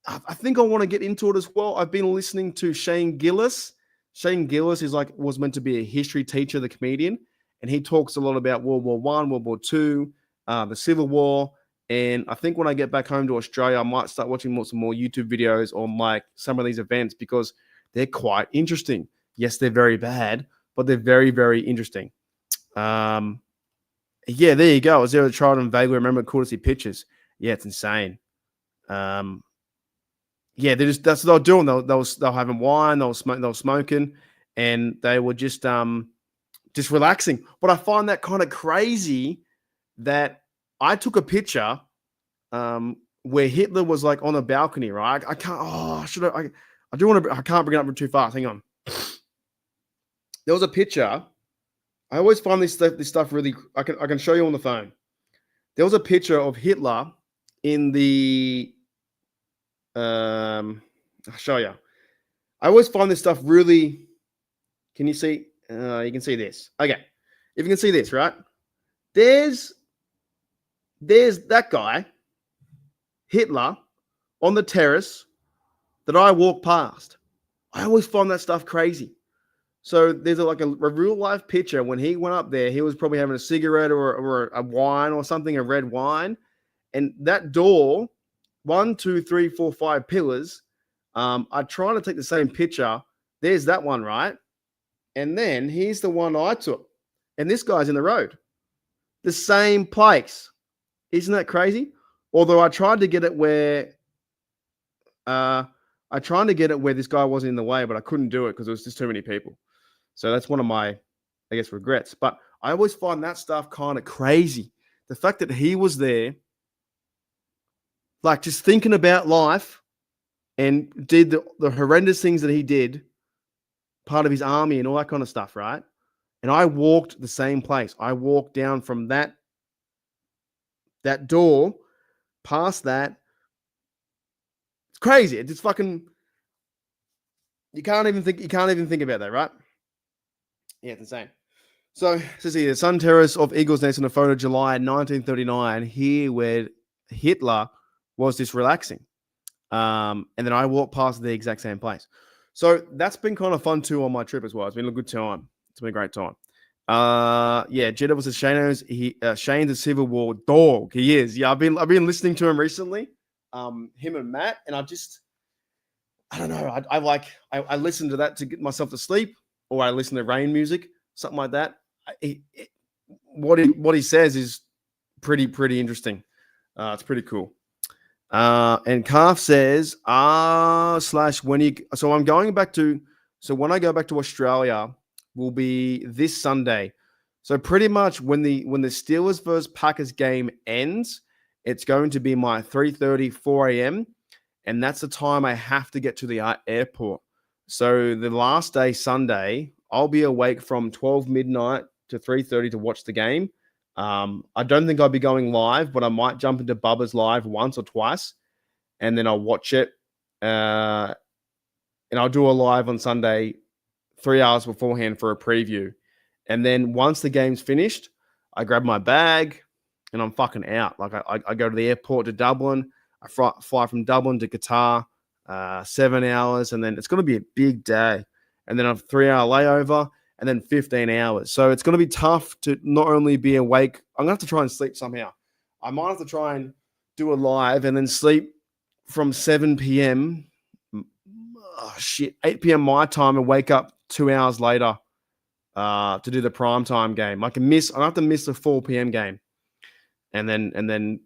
I think I want to get into it as well. I've been listening to Shane Gillis. Shane Gillis was meant to be a history teacher, the comedian, and he talks a lot about World War I, World War II, the Civil War. And I think when I get back home to Australia, I might start watching some more YouTube videos on like some of these events because they're quite interesting. Yes, they're very bad, but they're very, very interesting. Yeah, there you go. I was there with a child and vaguely remember cool to see pictures. Yeah, it's insane. Yeah, that's what they were doing. They were having wine, they were smoking, and they were just relaxing. But I find that kind of crazy that I took a picture where Hitler was like on a balcony, right? I can't. Oh, I do want to. I can't bring it up too fast. Hang on. There was a picture. I always find this stuff really. I can show you on the phone. There was a picture of Hitler in the. I'll show you. I always find this stuff really. Can you see? You can see this. Okay, if you can see this, right? There's that guy, Hitler, on the terrace that I walk past. I always find that stuff crazy. So there's a real life picture when he went up there. He was probably having a cigarette or a wine or something, a red wine. And that door, 1, 2, 3, 4, 5 pillars. I try to take the same picture. There's that one, right? And then here's the one I took. And this guy's in the road. The same place. Isn't that crazy? Although I tried to get it where this guy wasn't in the way, but I couldn't do it because there was just too many people. So that's one of my, I guess, regrets. But I always find that stuff kind of crazy. The fact that he was there, like just thinking about life and did the horrendous things that he did, part of his army and all that kind of stuff, right? And I walked the same place. I walked down from that door, past that. It's crazy. It's just fucking. You can't even think about that, right? Yeah, it's insane. So it says here, Sun Terrace of Eagles Nest in a photo, July 1939, here where Hitler was this relaxing. And then I walked past the exact same place. So that's been kind of fun too on my trip as well. It's been a good time. It's been a great time. Yeah, Jeddah was Shane's a Civil War dog. He is. Yeah, I've been listening to him recently. Him and Matt, and I don't know. I listen to that to get myself to sleep, or I listen to rain music, something like that. What he says is pretty interesting. It's pretty cool. And Calf says, when you, so I'm going back to, so when I go back to Australia will be this Sunday. So pretty much when the Steelers versus Packers game ends, it's going to be my 3:30, 4 a.m. And that's the time I have to get to the airport. So the last day, Sunday, I'll be awake from 12 midnight to 3:30 to watch the game. I don't think I'll be going live, but I might jump into Bubba's live once or twice, and then I'll watch it. And I'll do a live on Sunday 3 hours beforehand for a preview. And then once the game's finished, I grab my bag and I'm fucking out. Like I go to the airport to Dublin. I fly from Dublin to Qatar, 7 hours, and then it's going to be a big day. And then a 3-hour layover, and then 15 hours. So it's going to be tough to not only be awake. I'm going to have to try and sleep somehow. I might have to try and do a live and then sleep from 7 p.m. 8 p.m. my time and wake up 2 hours later to do the primetime game. I have to miss the 4 p.m. game. And then,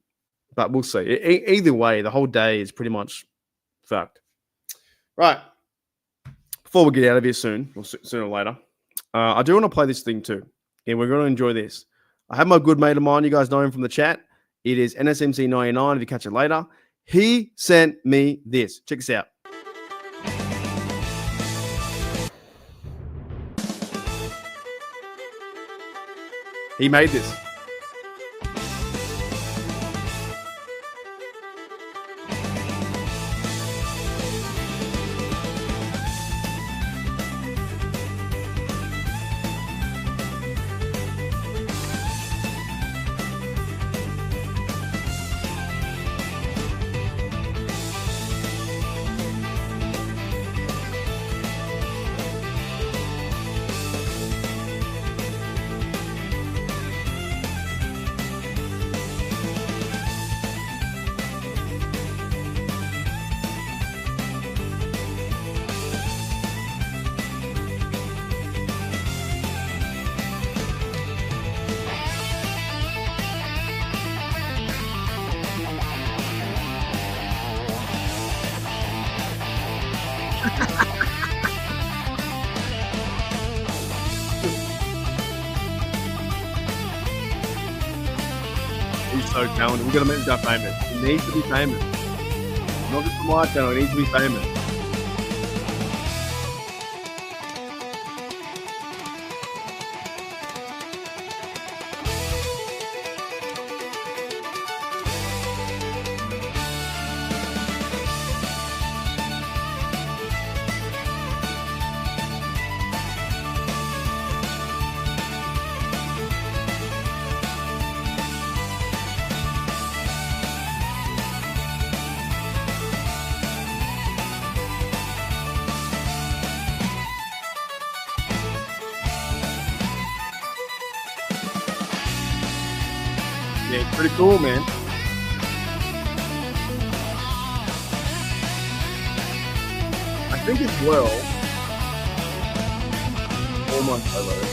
but we'll see. Either way, the whole day is pretty much fucked. Right. Before we get out of here soon, or sooner or later, I do want to play this thing too. Yeah, we're going to enjoy this. I have my good mate of mine. You guys know him from the chat. It is NSMC99 if you catch it later. He sent me this. Check this out. He made this. He's so talented. We're going to make this guy famous. He needs to be famous. Not just for my channel, he needs to be famous. Yeah, it's pretty cool, man. I think as well, all my photos.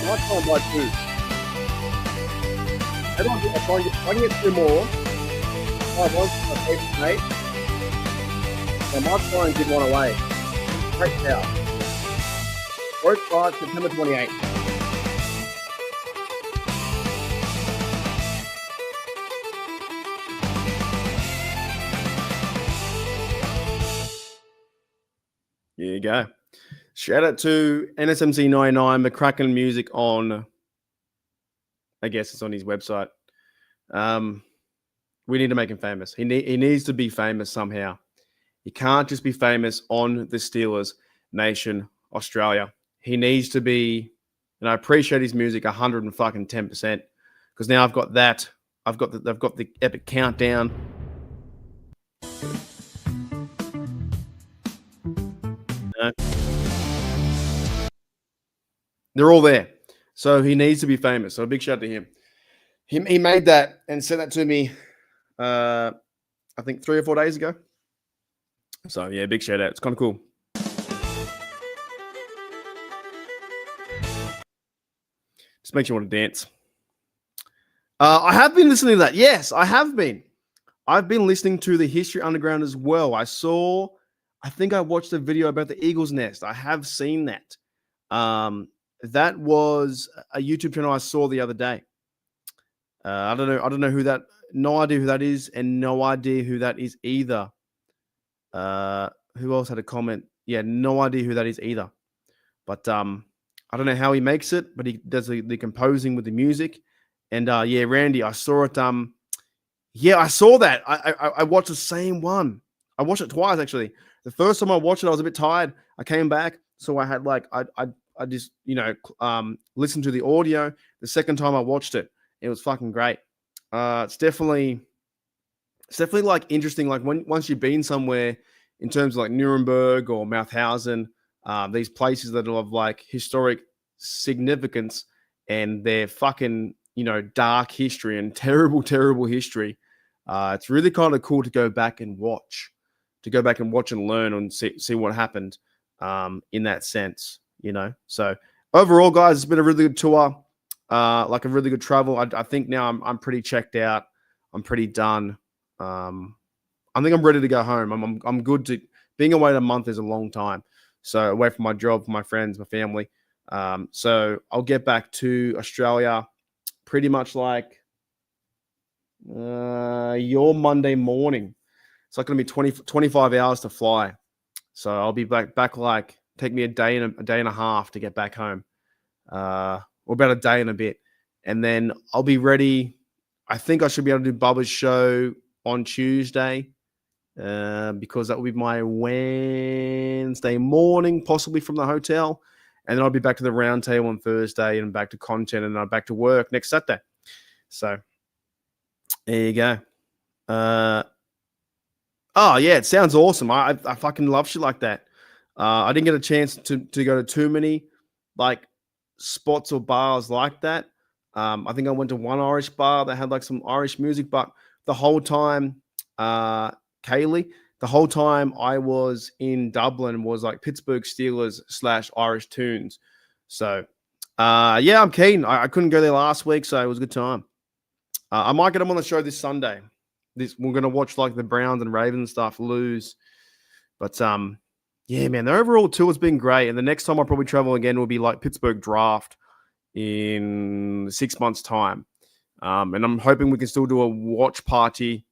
I try and buy two. I can get two more. I want a favorite mate. I might try and give one away. Great cow. Work 5, September 28th. There you go. Shout out to NSMC 99, McCracken Music on, I guess it's on his website. We need to make him famous. He needs to be famous somehow. He can't just be famous on the Steelers Nation Australia. He needs to be, and I appreciate his music 110% because now I've got that. I've got the epic countdown. They're all there. So he needs to be famous. So a big shout out to him. He made that and sent that to me, I think 3 or 4 days ago. So yeah, big shout out. It's kind of cool. Just makes you want to dance. I have been listening to that. Yes, I have been. I've been listening to the History Underground as well. I think I watched a video about the Eagle's Nest. I have seen that. That was a YouTube channel I saw the other day. I don't know who that. No idea who that is, and no idea who that is either. Who else had a comment? Yeah, no idea who that is either. But I don't know how he makes it, but he does the composing with the music. And yeah, Randy, I saw it. Yeah, I saw that. I watched the same one. I watched it twice actually. The first time I watched it, I was a bit tired. I came back, so I had I just listened to the audio. The second time I watched it, it was fucking great. It's definitely like interesting. Like once you've been somewhere in terms of like Nuremberg or Mauthausen, these places that are of like historic significance and they're fucking, dark history and terrible history. It's really kind of cool to go back and watch and learn and see what happened in that sense, So overall, guys, it's been a really good tour, like a really good travel. I think now I'm pretty checked out. I'm pretty done. I think I'm ready to go home. I'm good to being away a month is a long time. So away from my job, from my friends, my family. So I'll get back to Australia pretty much like your Monday morning. It's like going to be 25 hours to fly. So I'll be back like take me a day and a half to get back home. Or about a day and a bit. And then I'll be ready. I think I should be able to do Bubba's show on Tuesday. Because that will be my Wednesday morning, possibly from the hotel. And then I'll be back to the round table on Thursday and back to content and then back to work next Saturday. So there you go. Oh, yeah, it sounds awesome. I fucking love shit like that. I didn't get a chance to go to too many like spots or bars like that. I think I went to one Irish bar that had like some Irish music, but the whole time, Kaylee, the whole time I was in Dublin was like Pittsburgh Steelers / Irish tunes. So, yeah, I'm keen. I couldn't go there last week, so it was a good time. I might get them on the show this Sunday. We're going to watch like the Browns and Ravens stuff lose. But, yeah, man, the overall tour has been great. And the next time I probably travel again will be like Pittsburgh draft in 6 months' time. And I'm hoping we can still do a watch party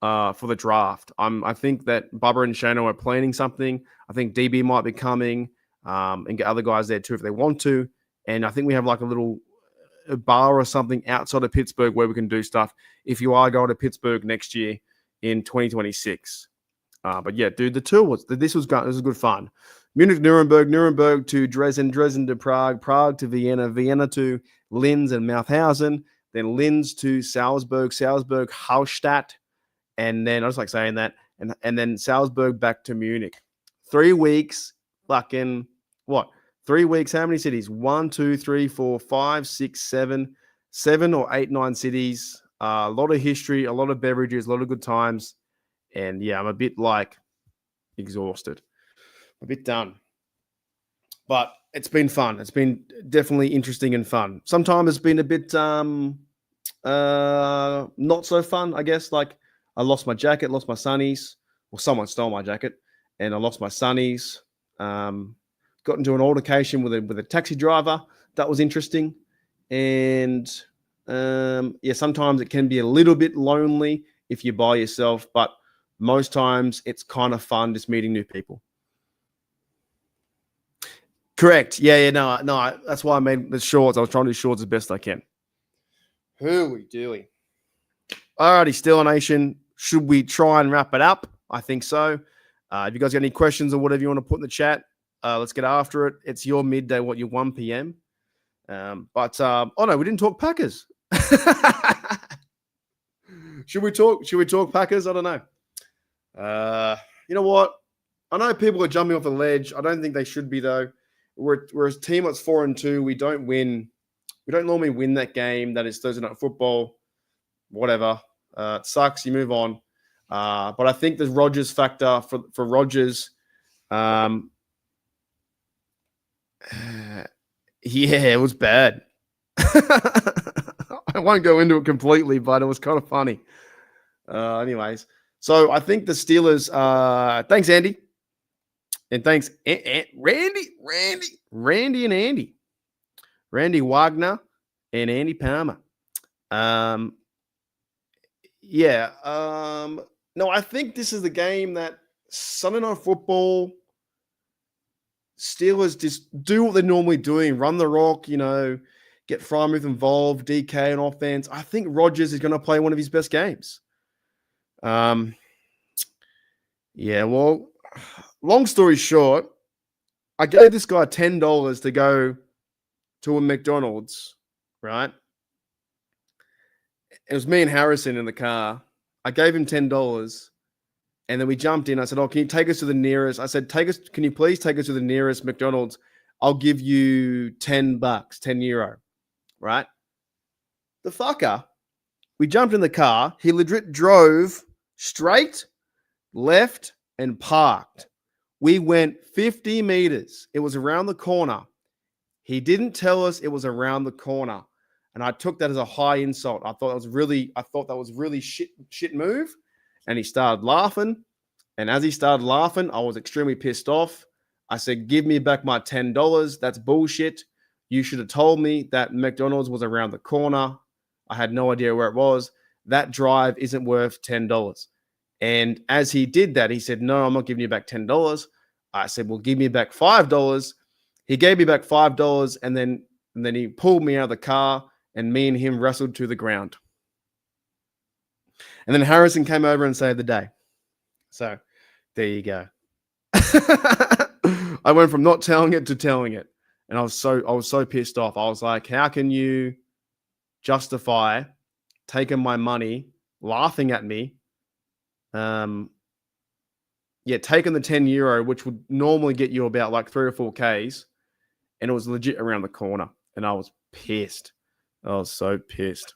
for the draft. I think that Bubba and Shano are planning something. I think DB might be coming and get other guys there too if they want to. And I think we have like a bar or something outside of Pittsburgh where we can do stuff if you are going to Pittsburgh next year in 2026. But yeah, dude, the tour was good fun. Munich, Nuremberg to Dresden to Prague to Vienna to Linz and Mauthausen, then Linz to Salzburg, Hallstatt, and then I just like saying that, and then Salzburg back to Munich. 3 weeks, fucking what? 3 weeks, how many cities? 1, 2, 3, 4, 5, 6, 7 or 8, 9 cities. A lot of history, a lot of beverages, a lot of good times. And yeah, I'm a bit like exhausted, a bit done. But it's been fun. It's been definitely interesting and fun. Sometimes it's been a bit not so fun, I guess. Like I lost my jacket, lost my sunnies. Well, someone stole my jacket and I lost my sunnies. Got into an altercation with a taxi driver. That was interesting. And yeah, sometimes it can be a little bit lonely if you're by yourself, but most times it's kind of fun just meeting new people. Correct. Yeah. No. That's why I made the shorts. I was trying to do shorts as best I can. Who are we doing? Alrighty, Steeler Nation. Should we try and wrap it up? I think so. If you guys got any questions or whatever you want to put in the chat, let's get after it. It's your midday, your 1 p.m. Oh no, we didn't talk Packers. Should we talk Packers? I don't know. You know what? I know people are jumping off the ledge. I don't think they should be though. We're a team that's 4-2. We don't win. We don't normally win that game. That is Thursday Night Football. Whatever. It sucks. You move on. But I think the Rodgers factor for Rodgers. Yeah, it was bad. I won't go into it completely, but it was kind of funny. Anyways, so I think the Steelers. Thanks, Andy, and thanks, Randy, and Andy, Randy Wagner, and Andy Palmer. Yeah. No, I think this is the game that Sunday Night Football. Steelers just do what they're normally doing, run the rock, get Freiermuth involved, DK on offense. I think Rodgers is going to play one of his best games. Yeah, well, long story short, I gave this guy $10 to go to a McDonald's, right? It was me and Harrison in the car. I gave him $10. And then we jumped in. I said, can you take us to the nearest? I said, can you please take us to the nearest McDonald's? I'll give you €10, 10 euro, right? The fucker, we jumped in the car. He legit drove straight, left, and parked. We went 50 meters. It was around the corner. He didn't tell us it was around the corner. And I took that as a high insult. I thought that was really shit move. And he started laughing. And as he started laughing, I was extremely pissed off. I said, give me back my $10. That's bullshit. You should have told me that McDonald's was around the corner. I had no idea where it was. That drive isn't worth $10. And as he did that, he said, no, I'm not giving you back $10. I said, well, give me back $5. He gave me back $5. And then he pulled me out of the car and me and him wrestled to the ground. And then Harrison came over and saved the day. So there you go. I went from not telling it to telling it. And I was so pissed off. I was like, how can you justify taking my money, laughing at me? Taking the 10 euro, which would normally get you about like 3 or 4 Ks. And it was legit around the corner. And I was pissed. I was so pissed.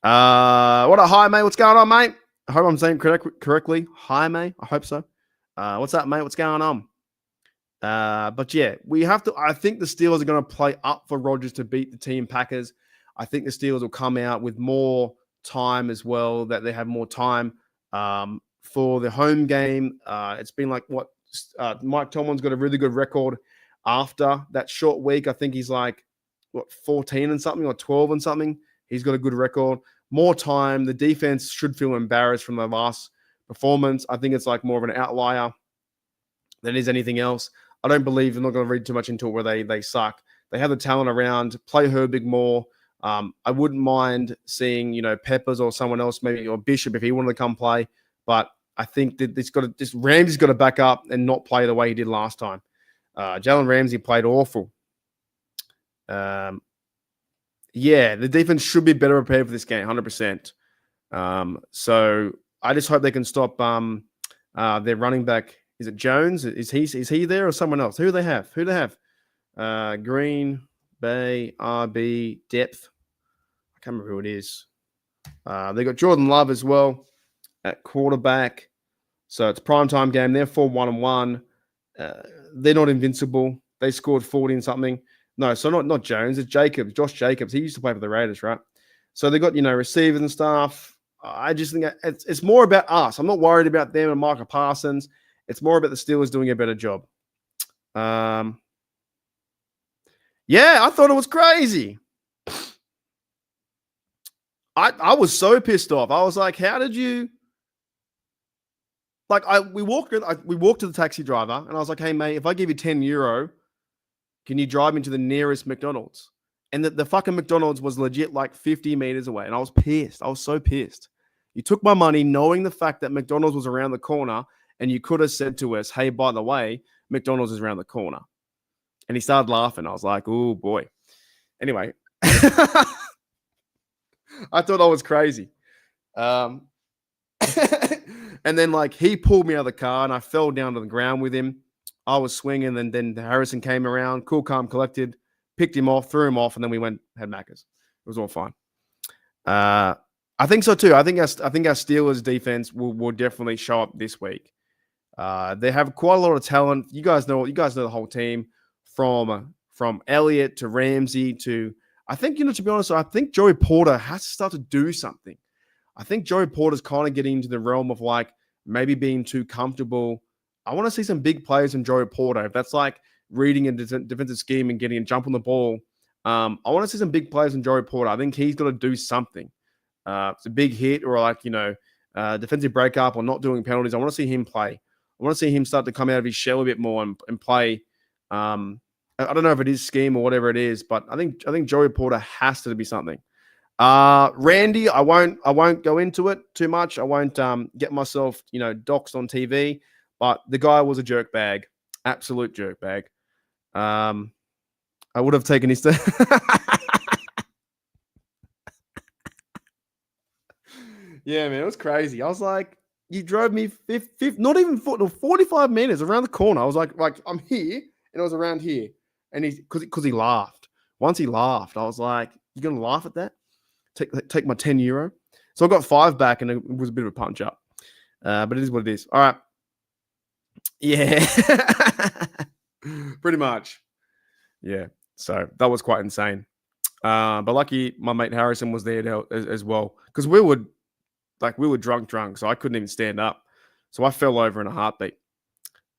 What a hi, mate. What's going on, mate? I hope I'm saying correctly. Hi, mate. I hope so. What's up, mate? What's going on? But yeah, I think the Steelers are going to play up for Rodgers to beat the team Packers. I think the Steelers will come out with more time as well, that they have more time for the home game. It's been like Mike Tomlin's got a really good record after that short week. I think he's like, 14 and something or 12 and something. He's got a good record. More time. The defense should feel embarrassed from the last performance. I think it's like more of an outlier than is anything else. I don't believe, I'm not going to read too much into it where they suck. They have the talent around. Play Herbig more. I wouldn't mind seeing, Peppers or someone else, maybe, or Bishop if he wanted to come play. But I think that Ramsey's got to back up and not play the way he did last time. Jalen Ramsey played awful. The defense should be better prepared for this game, 100%. So I just hope they can stop their running back. Is it Jones? Is he there or someone else? Who do they have? Green Bay, RB, depth. I can't remember who it is. They got Jordan Love as well at quarterback. So it's a primetime game. They're 4-1-1. They're not invincible. They scored 40 and something. No, so not Jones. It's Jacobs, Josh Jacobs. He used to play for the Raiders, right? So they got, receivers and stuff. I just think it's more about us. I'm not worried about them and Micah Parsons. It's more about the Steelers doing a better job. I thought it was crazy. I was so pissed off. I was like, how did you... we walked to the taxi driver, and I was like, hey, mate, if I give you €10, Can you drive me to the nearest McDonald's? And the fucking McDonald's was legit like 50 meters away. And I was pissed. I was so pissed. You took my money knowing the fact that McDonald's was around the corner, and you could have said to us, hey, by the way, McDonald's is around the corner. And he started laughing. I was like, oh, boy. Anyway, I thought I was crazy. And then, like, he pulled me out of the car, and I fell down to the ground with him. I was swinging, and then Harrison came around, cool, calm, collected, picked him off, threw him off, and then we went, had Maccas. It was all fine. I think so too. I think our Steelers defense will definitely show up this week. They have quite a lot of talent. You guys know the whole team from Elliott to Ramsey to, I think, to be honest, I think Joey Porter has to start to do something. I think Joey Porter's kind of getting into the realm of like maybe being too comfortable. I want to see some big plays from Joey Porter. If that's like reading a defensive scheme and getting a jump on the ball, I want to see some big plays from Joey Porter. I think he's got to do something. It's a big hit or like, defensive breakup or not doing penalties. I want to see him play. I want to see him start to come out of his shell a bit more and play. I don't know if it is scheme or whatever it is, but I think Joey Porter has to be something. Randy, I won't go into it too much. I won't get myself, doxed on TV, but the guy was a jerk bag, absolute jerk bag. I would have taken his Yeah, man, it was crazy. I was like, you drove me not even 45 minutes around the corner. I was like I'm here, and it was around here. And because he laughed. Once he laughed, I was like, you gonna laugh at that? Take my €10. So I got 5 back, and it was a bit of a punch up. But it is what it is. All right. Yeah. Pretty much. Yeah. So that was quite insane. But lucky my mate Harrison was there as well. Because we were drunk, so I couldn't even stand up. So I fell over in a heartbeat.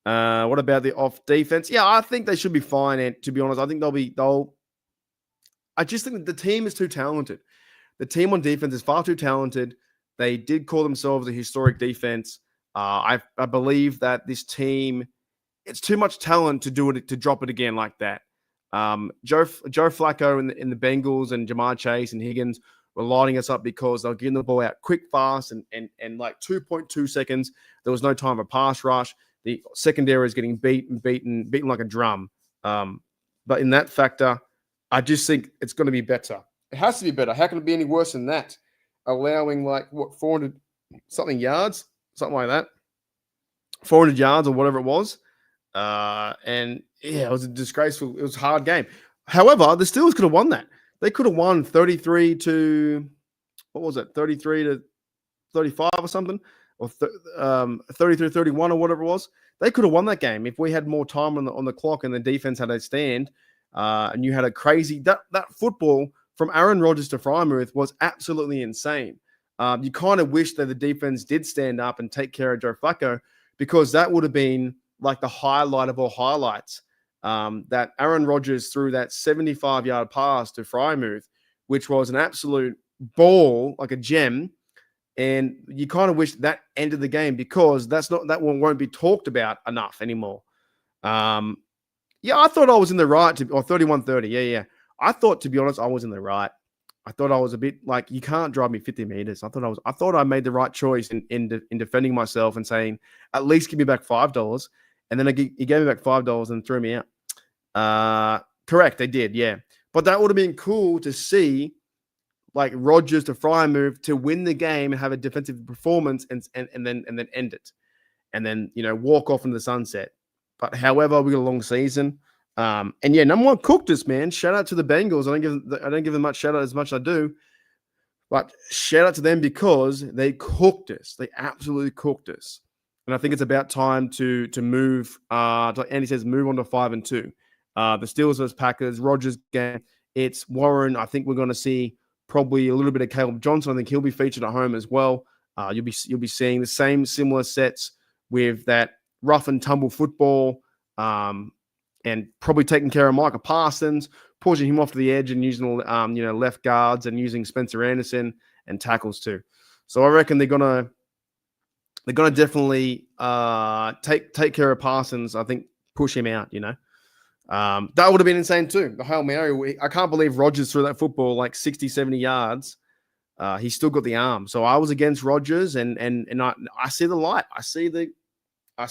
What about the off defense? Yeah, I think they should be fine. And to be honest, I think I just think that the team is too talented. The team on defense is far too talented. They did call themselves a historic defense. I believe that this team, it's too much talent to drop it again like that. Joe Flacco in the Bengals and Jamar Chase and Higgins were lighting us up because they're getting the ball out quick, fast, and like 2.2 seconds. There was no time for pass rush. The secondary is getting beaten like a drum. But in that factor, I just think it's going to be better. It has to be better. How can it be any worse than that? Allowing 400 something yards, something like that, 400 yards or whatever it was. And yeah, it was a disgraceful. It was a hard game. However, the Steelers could have won that. They could have won 33 to 35 or something, or 33-31 or whatever it was. They could have won that game if we had more time on the clock and the defense had a stand. And you had a crazy that football from Aaron Rodgers to Freiermuth was absolutely insane. You kind of wish that the defense did stand up and take care of Joe Flacco, because that would have been like the highlight of all highlights. That Aaron Rodgers threw that 75-yard pass to Freiermuth, which was an absolute ball, like a gem. And you kind of wish that ended the game, because that one won't be talked about enough anymore. Yeah, I thought I was in the right, or 31-30. Yeah. I thought, to be honest, I was in the right. I thought I was a bit like, you can't drive me 50 meters. I thought I made the right choice in defending myself and saying, at least give me back $5. And then he gave me back $5 and threw me out. Correct, they did, yeah. But that would have been cool to see, like Rodgers to Freiermuth to win the game and have a defensive performance and then end it, and then walk off into the sunset. But however, we got a long season. And yeah, number one cooked us, man. Shout out to the Bengals. I don't give them much shout out as much as I do, but shout out to them because they cooked us. They absolutely cooked us. And I think it's about time to move. Like Andy says, move on to 5-2. The Steelers versus Packers, Rodgers game. It's Warren. I think we're going to see probably a little bit of Caleb Johnson. I think he'll be featured at home as well. You'll be seeing the same similar sets with that rough and tumble football. And probably taking care of Micah Parsons, pushing him off to the edge and using left guards and using Spencer Anderson and tackles too. So I reckon they're gonna definitely take care of Parsons. I think push him out. That would have been insane too. The Hail Mary. I can't believe Rodgers threw that football like 60, 70 yards. He's still got the arm. So I was against Rodgers, and I see the light. I see it. I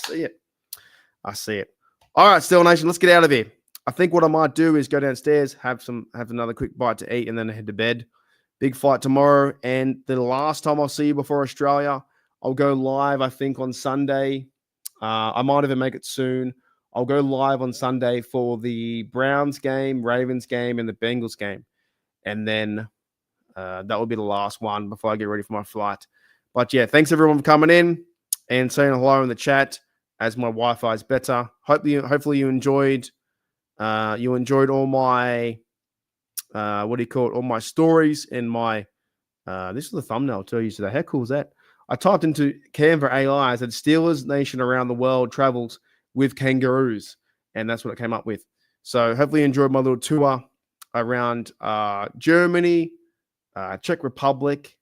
see it. All right, Steel Nation, let's get out of here. I think what I might do is go downstairs, have another quick bite to eat, and then head to bed. Big fight tomorrow, and the last time I'll see you before Australia, I'll go live, I think, on Sunday. I might even make it soon. I'll go live on Sunday for the Browns game, Ravens game, and the Bengals game. And then that will be the last one before I get ready for my flight. But yeah, thanks everyone for coming in and saying hello in the chat as my Wi-Fi is better. Hopefully you enjoyed all my all my stories and my this is the thumbnail too today. How cool is that? I typed into Canva AI, I said Steelers Nation around the world travels with kangaroos, and that's what it came up with. So hopefully you enjoyed my little tour around Germany, Czech Republic,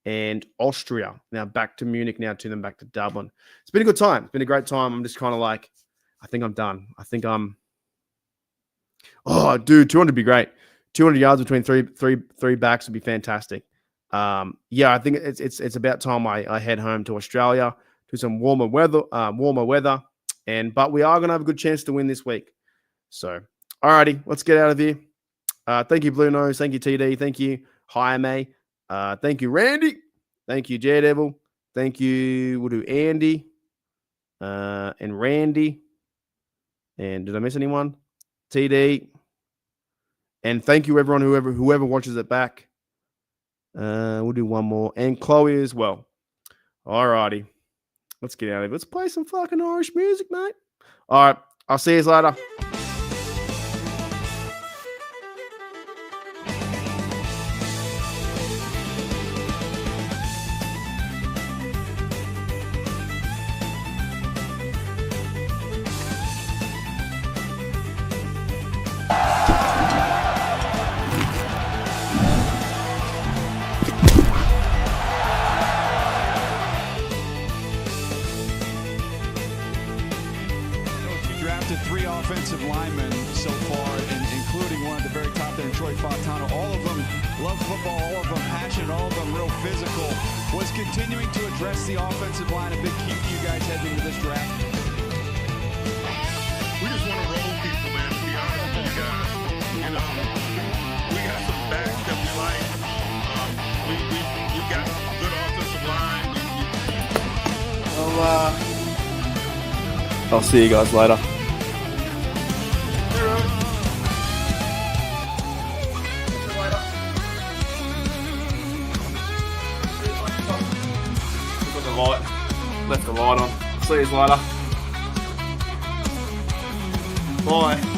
and Austria. Now back to Munich, now to them back to Dublin. It's been a good time. It's been a great time. I'm just kind of like, I think I'm done. Oh, dude, 200 would be great. 200 yards between three backs would be fantastic. Yeah, I think it's about time I head home to Australia to some warmer weather. But we are going to have a good chance to win this week. So, alrighty, let's get out of here. Thank you, Blue Nose. Thank you, TD. Thank you, Jaime. Thank you, Randy. Thank you, Daredevil. Thank you, we'll do Andy and Randy. And did I miss anyone? TD. And thank you, everyone, whoever watches it back. We'll do one more. And Chloe as well. Alrighty. Let's get out of here. Let's play some fucking Irish music, mate. All right. I'll see you later. Three offensive linemen so far, including one at the very top there, Troy Fontano. All of them love football, all of them passionate, all of them real physical. Was continuing to address the offensive line a big key for you guys heading into this draft? We just want to roll people, man, to be honest with you guys. You know, we got some backs that we like. We've got good offensive line. I'll see you guys later. Left the light on. See you later. Bye.